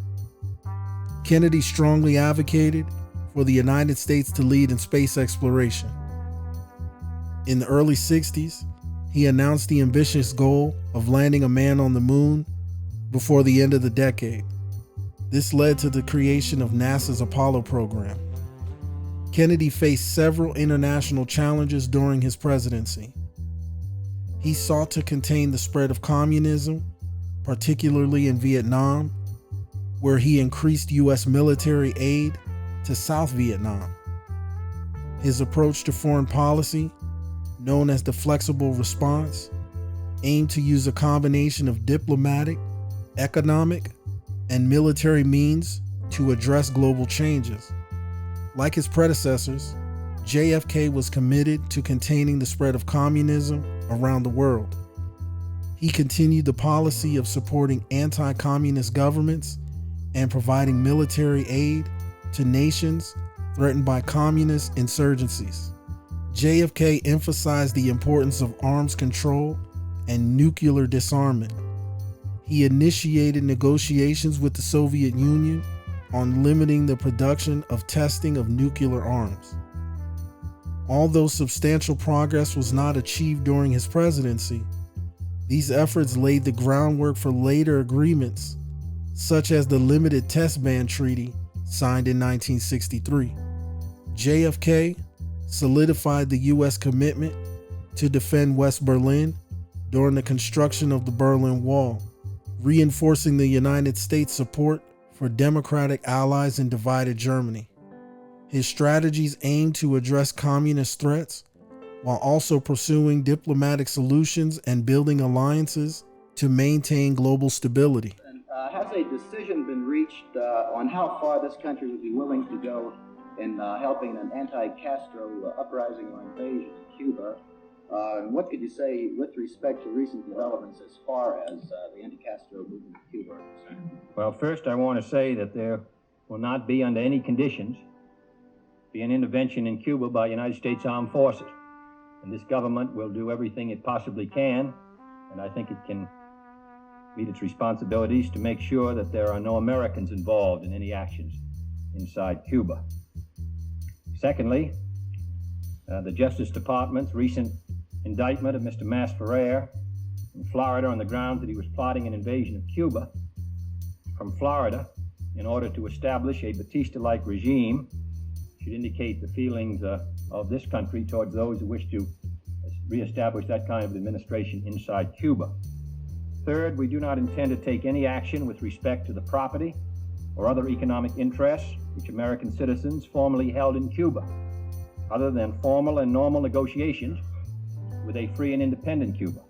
Kennedy strongly advocated for the United States to lead in space exploration. In the early 60s, he announced the ambitious goal of landing a man on the moon before the end of the decade. This led to the creation of NASA's Apollo program. Kennedy faced several international challenges during his presidency. He sought to contain the spread of communism, particularly in Vietnam, where he increased U.S. military aid to South Vietnam. His approach to foreign policy, known as the flexible response, aimed to use a combination of diplomatic, economic, and military means to address global changes. Like his predecessors, JFK was committed to containing the spread of communism around the world. He continued the policy of supporting anti-communist governments and providing military aid to nations threatened by communist insurgencies. JFK emphasized the importance of arms control and nuclear disarmament. He initiated negotiations with the Soviet Union on limiting the production of testing of nuclear arms. Although substantial progress was not achieved during his presidency, these efforts laid the groundwork for later agreements, such as the Limited Test Ban Treaty signed in 1963. JFK solidified the U.S. commitment to defend West Berlin during the construction of the Berlin Wall, reinforcing the United States' support for democratic allies in divided Germany. His strategies aimed to address communist threats while also pursuing diplomatic solutions and building alliances to maintain global stability. Has a decision been reached on how far this country would be willing to go in helping an anti-Castro uprising or invasion of Cuba? And what could you say with respect to recent developments as far as the anti-Castro movement in Cuba are concerned? Well, first I want to say that there will not be under any conditions be an intervention in Cuba by United States Armed Forces. And this government will do everything it possibly can, and I think it can meet its responsibilities to make sure that there are no Americans involved in any actions inside Cuba. Secondly, the Justice Department's recent indictment of Mr. Masferrer in Florida on the grounds that he was plotting an invasion of Cuba from Florida in order to establish a Batista-like regime should indicate the feelings of this country towards those who wish to reestablish that kind of administration inside Cuba. Third, we do not intend to take any action with respect to the property or other economic interests which American citizens formerly held in Cuba, other than formal and normal negotiations with a free and independent Cuba.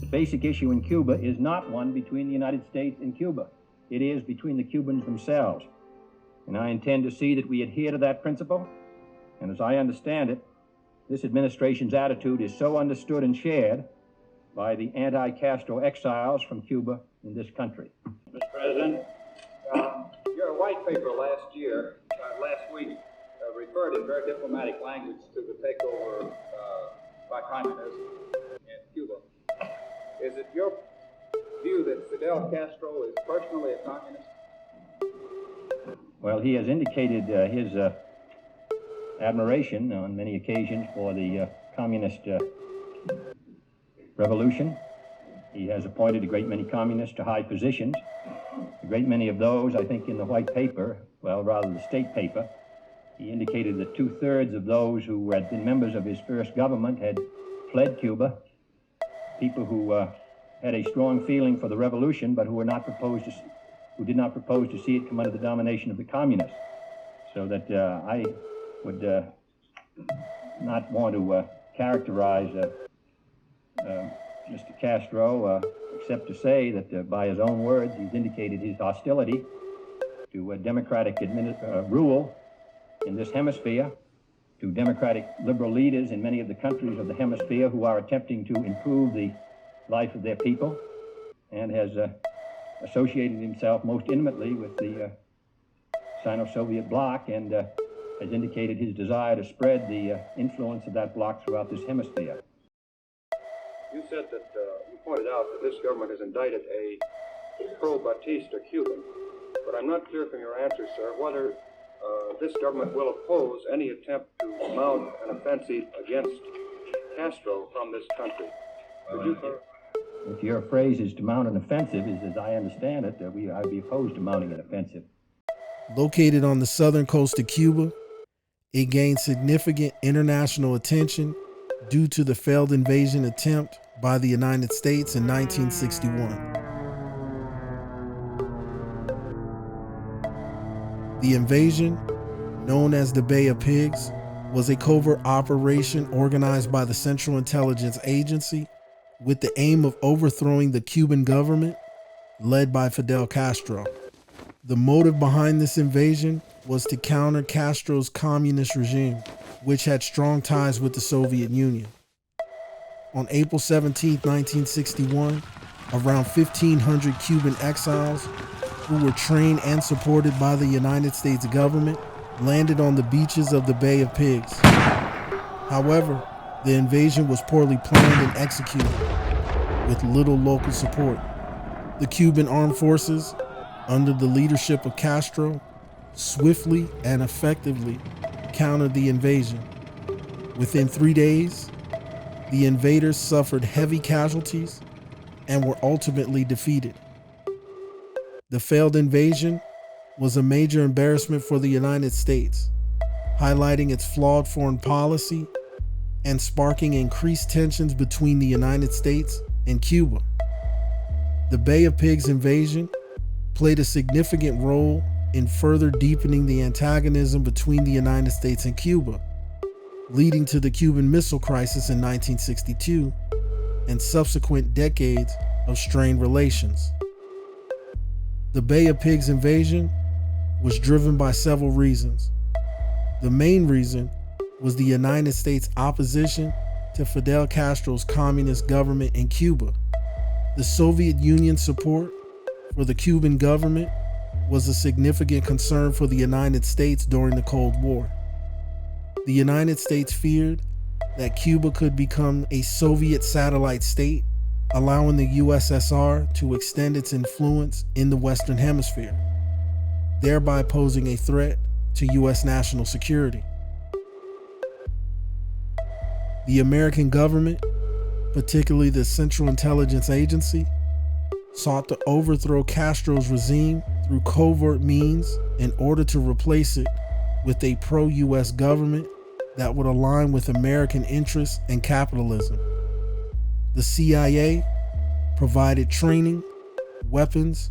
The basic issue in Cuba is not one between the United States and Cuba. It is between the Cubans themselves. And I intend to see that we adhere to that principle. And as I understand it, this administration's attitude is so understood and shared by the anti-Castro exiles from Cuba in this country. Mr. President, your white paper last week, referred in very diplomatic language to the takeover by communists in Cuba. Is it your view that Fidel Castro is personally a communist? Well, he has indicated his admiration on many occasions for the communist revolution. He has appointed a great many communists to high positions. A great many of those, I think, in the white paper, well, rather the state paper, he indicated that 2/3 of those who had been members of his first government had fled Cuba, people who had a strong feeling for the revolution, but who did not propose to see it come under the domination of the communists. So that I would not want to characterize Mr. Castro, except to say that by his own words, he's indicated his hostility to democratic rule in this hemisphere, to democratic liberal leaders in many of the countries of the hemisphere who are attempting to improve the life of their people, and has associated himself most intimately with the Sino-Soviet bloc, and has indicated his desire to spread the influence of that bloc throughout this hemisphere. You said that, you pointed out that this government has indicted a pro-Batista Cuban, but I'm not clear from your answer, sir, whether this government will oppose any attempt to mount an offensive against Castro from this country. Could you clarify? If your phrase is to mount an offensive, as I understand it, I'd be opposed to mounting an offensive. Located on the southern coast of Cuba, it gained significant international attention due to the failed invasion attempt by the United States in 1961. The invasion, known as the Bay of Pigs, was a covert operation organized by the Central Intelligence Agency with the aim of overthrowing the Cuban government led by Fidel Castro. The motive behind this invasion was to counter Castro's communist regime, which had strong ties with the Soviet Union. On April 17, 1961, around 1,500 Cuban exiles who were trained and supported by the United States government landed on the beaches of the Bay of Pigs. However, the invasion was poorly planned and executed with little local support. The Cuban armed forces, under the leadership of Castro, swiftly and effectively countered the invasion. Within 3 days, the invaders suffered heavy casualties and were ultimately defeated. The failed invasion was a major embarrassment for the United States, highlighting its flawed foreign policy and sparking increased tensions between the United States and Cuba. The Bay of Pigs invasion played a significant role in further deepening the antagonism between the United States and Cuba, leading to the Cuban Missile Crisis in 1962 and subsequent decades of strained relations. The Bay of Pigs invasion was driven by several reasons. The main reason was the United States' opposition to Fidel Castro's communist government in Cuba. The Soviet Union's support for the Cuban government was a significant concern for the United States during the Cold War. The United States feared that Cuba could become a Soviet satellite state, allowing the USSR to extend its influence in the Western Hemisphere, thereby posing a threat to U.S. national security. The American government particularly the Central Intelligence Agency, sought to overthrow Castro's regime through covert means in order to replace it with a pro-US government that would align with American interests and capitalism. The CIA provided training, weapons,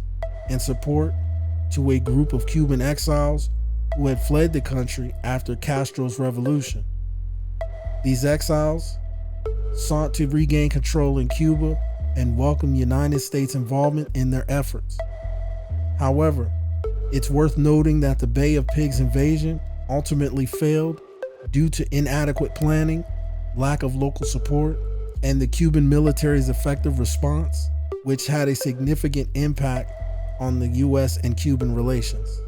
and support to a group of Cuban exiles who had fled the country after Castro's revolution. These exiles sought to regain control in Cuba and welcome United States involvement in their efforts. However, it's worth noting that the Bay of Pigs invasion ultimately failed due to inadequate planning, lack of local support, and the Cuban military's effective response, which had a significant impact on the US and Cuban relations.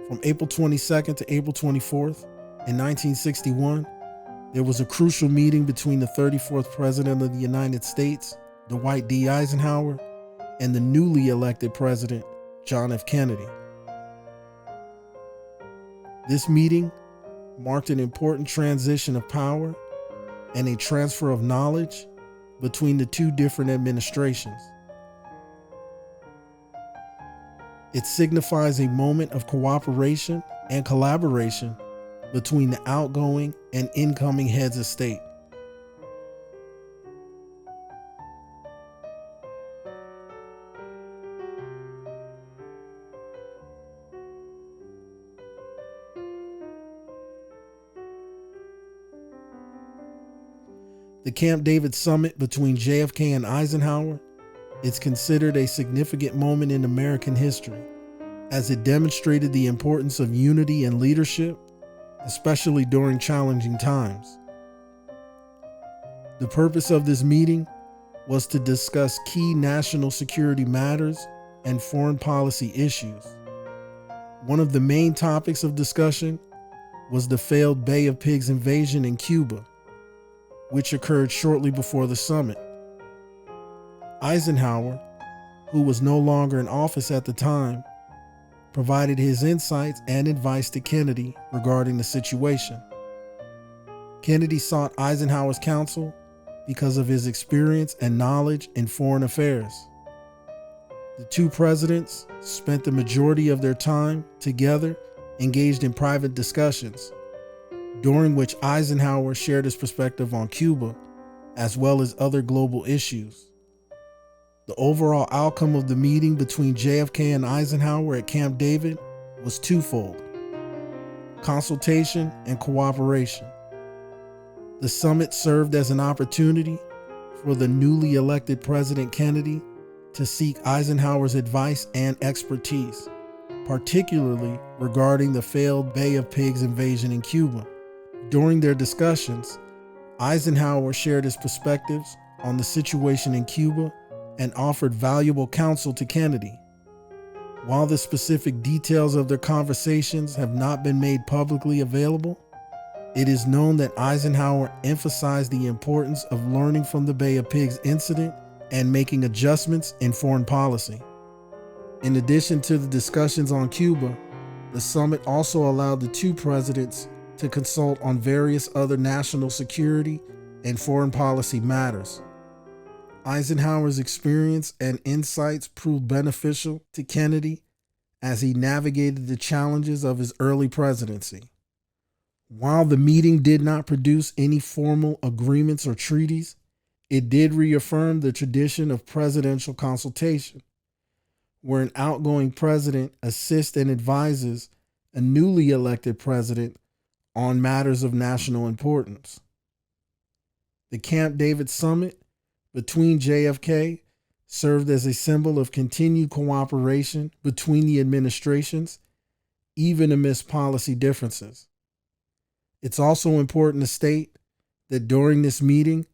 From April 22nd to April 24th, in 1961, there was a crucial meeting between the 34th President of the United States, Dwight D. Eisenhower, and the newly elected President, John F. Kennedy. This meeting marked an important transition of power and a transfer of knowledge between the two different administrations. It signifies a moment of cooperation and collaboration between the outgoing and incoming heads of state. The Camp David summit between JFK and Eisenhower is considered a significant moment in American history, as it demonstrated the importance of unity and leadership, especially during challenging times. The purpose of this meeting was to discuss key national security matters and foreign policy issues. One of the main topics of discussion was the failed Bay of Pigs invasion in Cuba, which occurred shortly before the summit. Eisenhower, who was no longer in office at the time, provided his insights and advice to Kennedy regarding the situation. Kennedy sought Eisenhower's counsel because of his experience and knowledge in foreign affairs. The two presidents spent the majority of their time together engaged in private discussions, during which Eisenhower shared his perspective on Cuba, as well as other global issues. The overall outcome of the meeting between JFK and Eisenhower at Camp David was twofold: consultation and cooperation. The summit served as an opportunity for the newly elected President Kennedy to seek Eisenhower's advice and expertise, particularly regarding the failed Bay of Pigs invasion in Cuba. During their discussions, Eisenhower shared his perspectives on the situation in Cuba and offered valuable counsel to Kennedy. While the specific details of their conversations have not been made publicly available, it is known that Eisenhower emphasized the importance of learning from the Bay of Pigs incident and making adjustments in foreign policy. In addition to the discussions on Cuba, the summit also allowed the two presidents to consult on various other national security and foreign policy matters. Eisenhower's experience and insights proved beneficial to Kennedy as he navigated the challenges of his early presidency. While the meeting did not produce any formal agreements or treaties, it did reaffirm the tradition of presidential consultation, where an outgoing president assists and advises a newly elected president on matters of national importance. The Camp David summit between JFK served as a symbol of continued cooperation between the administrations, even amidst policy differences. It's also important to state that during this meeting,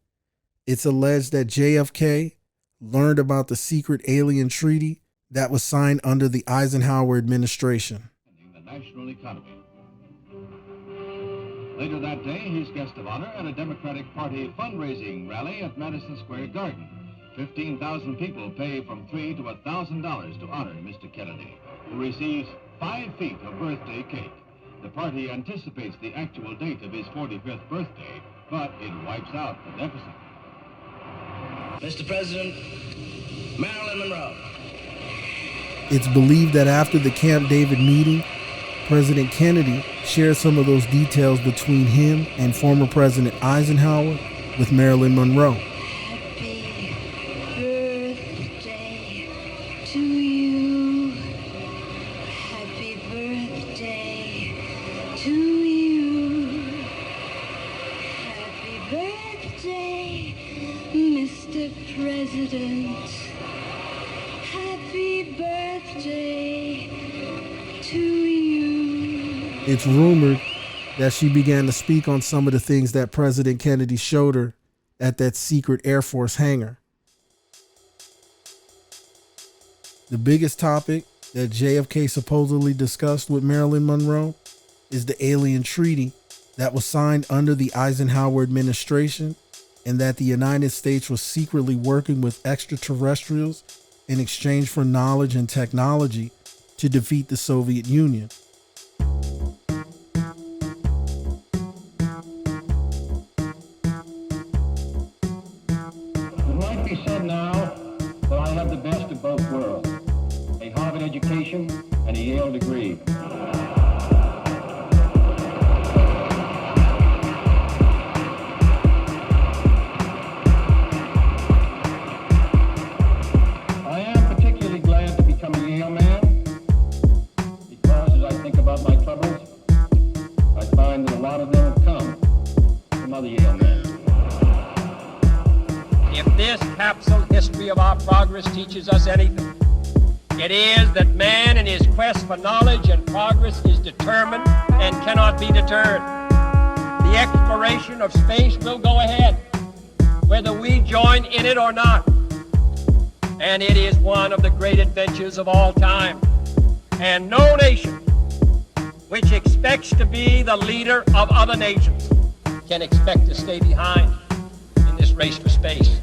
it's alleged that JFK learned about the secret alien treaty that was signed under the Eisenhower administration. The national economy. Later that day, he's guest of honor at a Democratic Party fundraising rally at Madison Square Garden. 15,000 people pay from $3 to $1,000 to honor Mr. Kennedy, who receives 5 feet of birthday cake. The party anticipates the actual date of his 45th birthday, but it wipes out the deficit. Mr. President, Marilyn Monroe. It's believed that after the Camp David meeting, President Kennedy shared some of those details between him and former President Eisenhower with Marilyn Monroe. To you, happy birthday to you, happy birthday, Mr. President, happy birthday to you. It's rumored that she began to speak on some of the things that President Kennedy showed her at that secret Air Force hangar. The biggest topic that JFK supposedly discussed with Marilyn Monroe is the alien treaty that was signed under the Eisenhower administration, and that the United States was secretly working with extraterrestrials in exchange for knowledge and technology to defeat the Soviet Union. It might be said now that I have the best of both worlds. A Harvard education and a Yale degree. I am particularly glad to become a Yale man because as I think about my troubles, I find that a lot of them have come from other Yale men. If this capsule history of our progress teaches us anything, it is that man in his quest for knowledge and progress is determined and cannot be deterred. The exploration of space will go ahead, whether we join in it or not. And it is one of the great adventures of all time. And no nation which expects to be the leader of other nations can expect to stay behind in this race for space.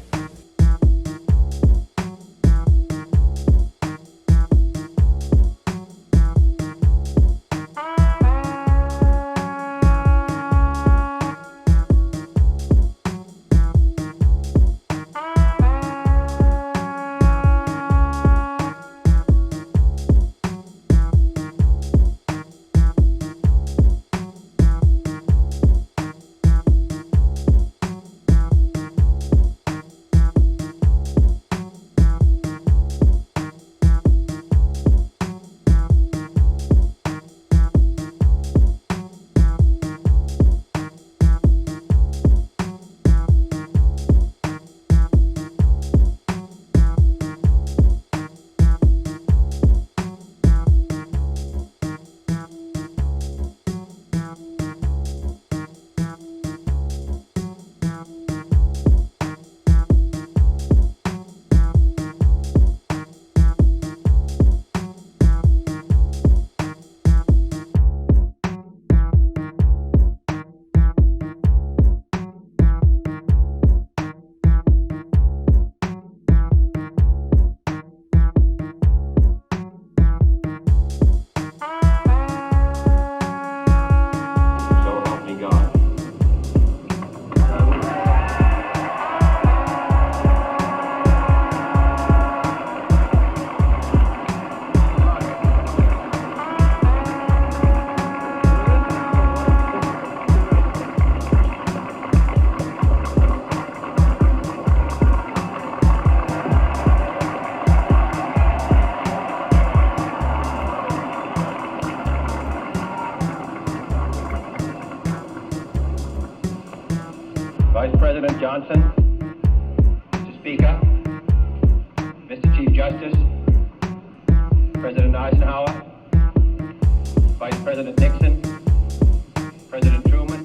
Vice President Johnson, Mr. Speaker, Mr. Chief Justice, President Eisenhower, Vice President Nixon, President Truman,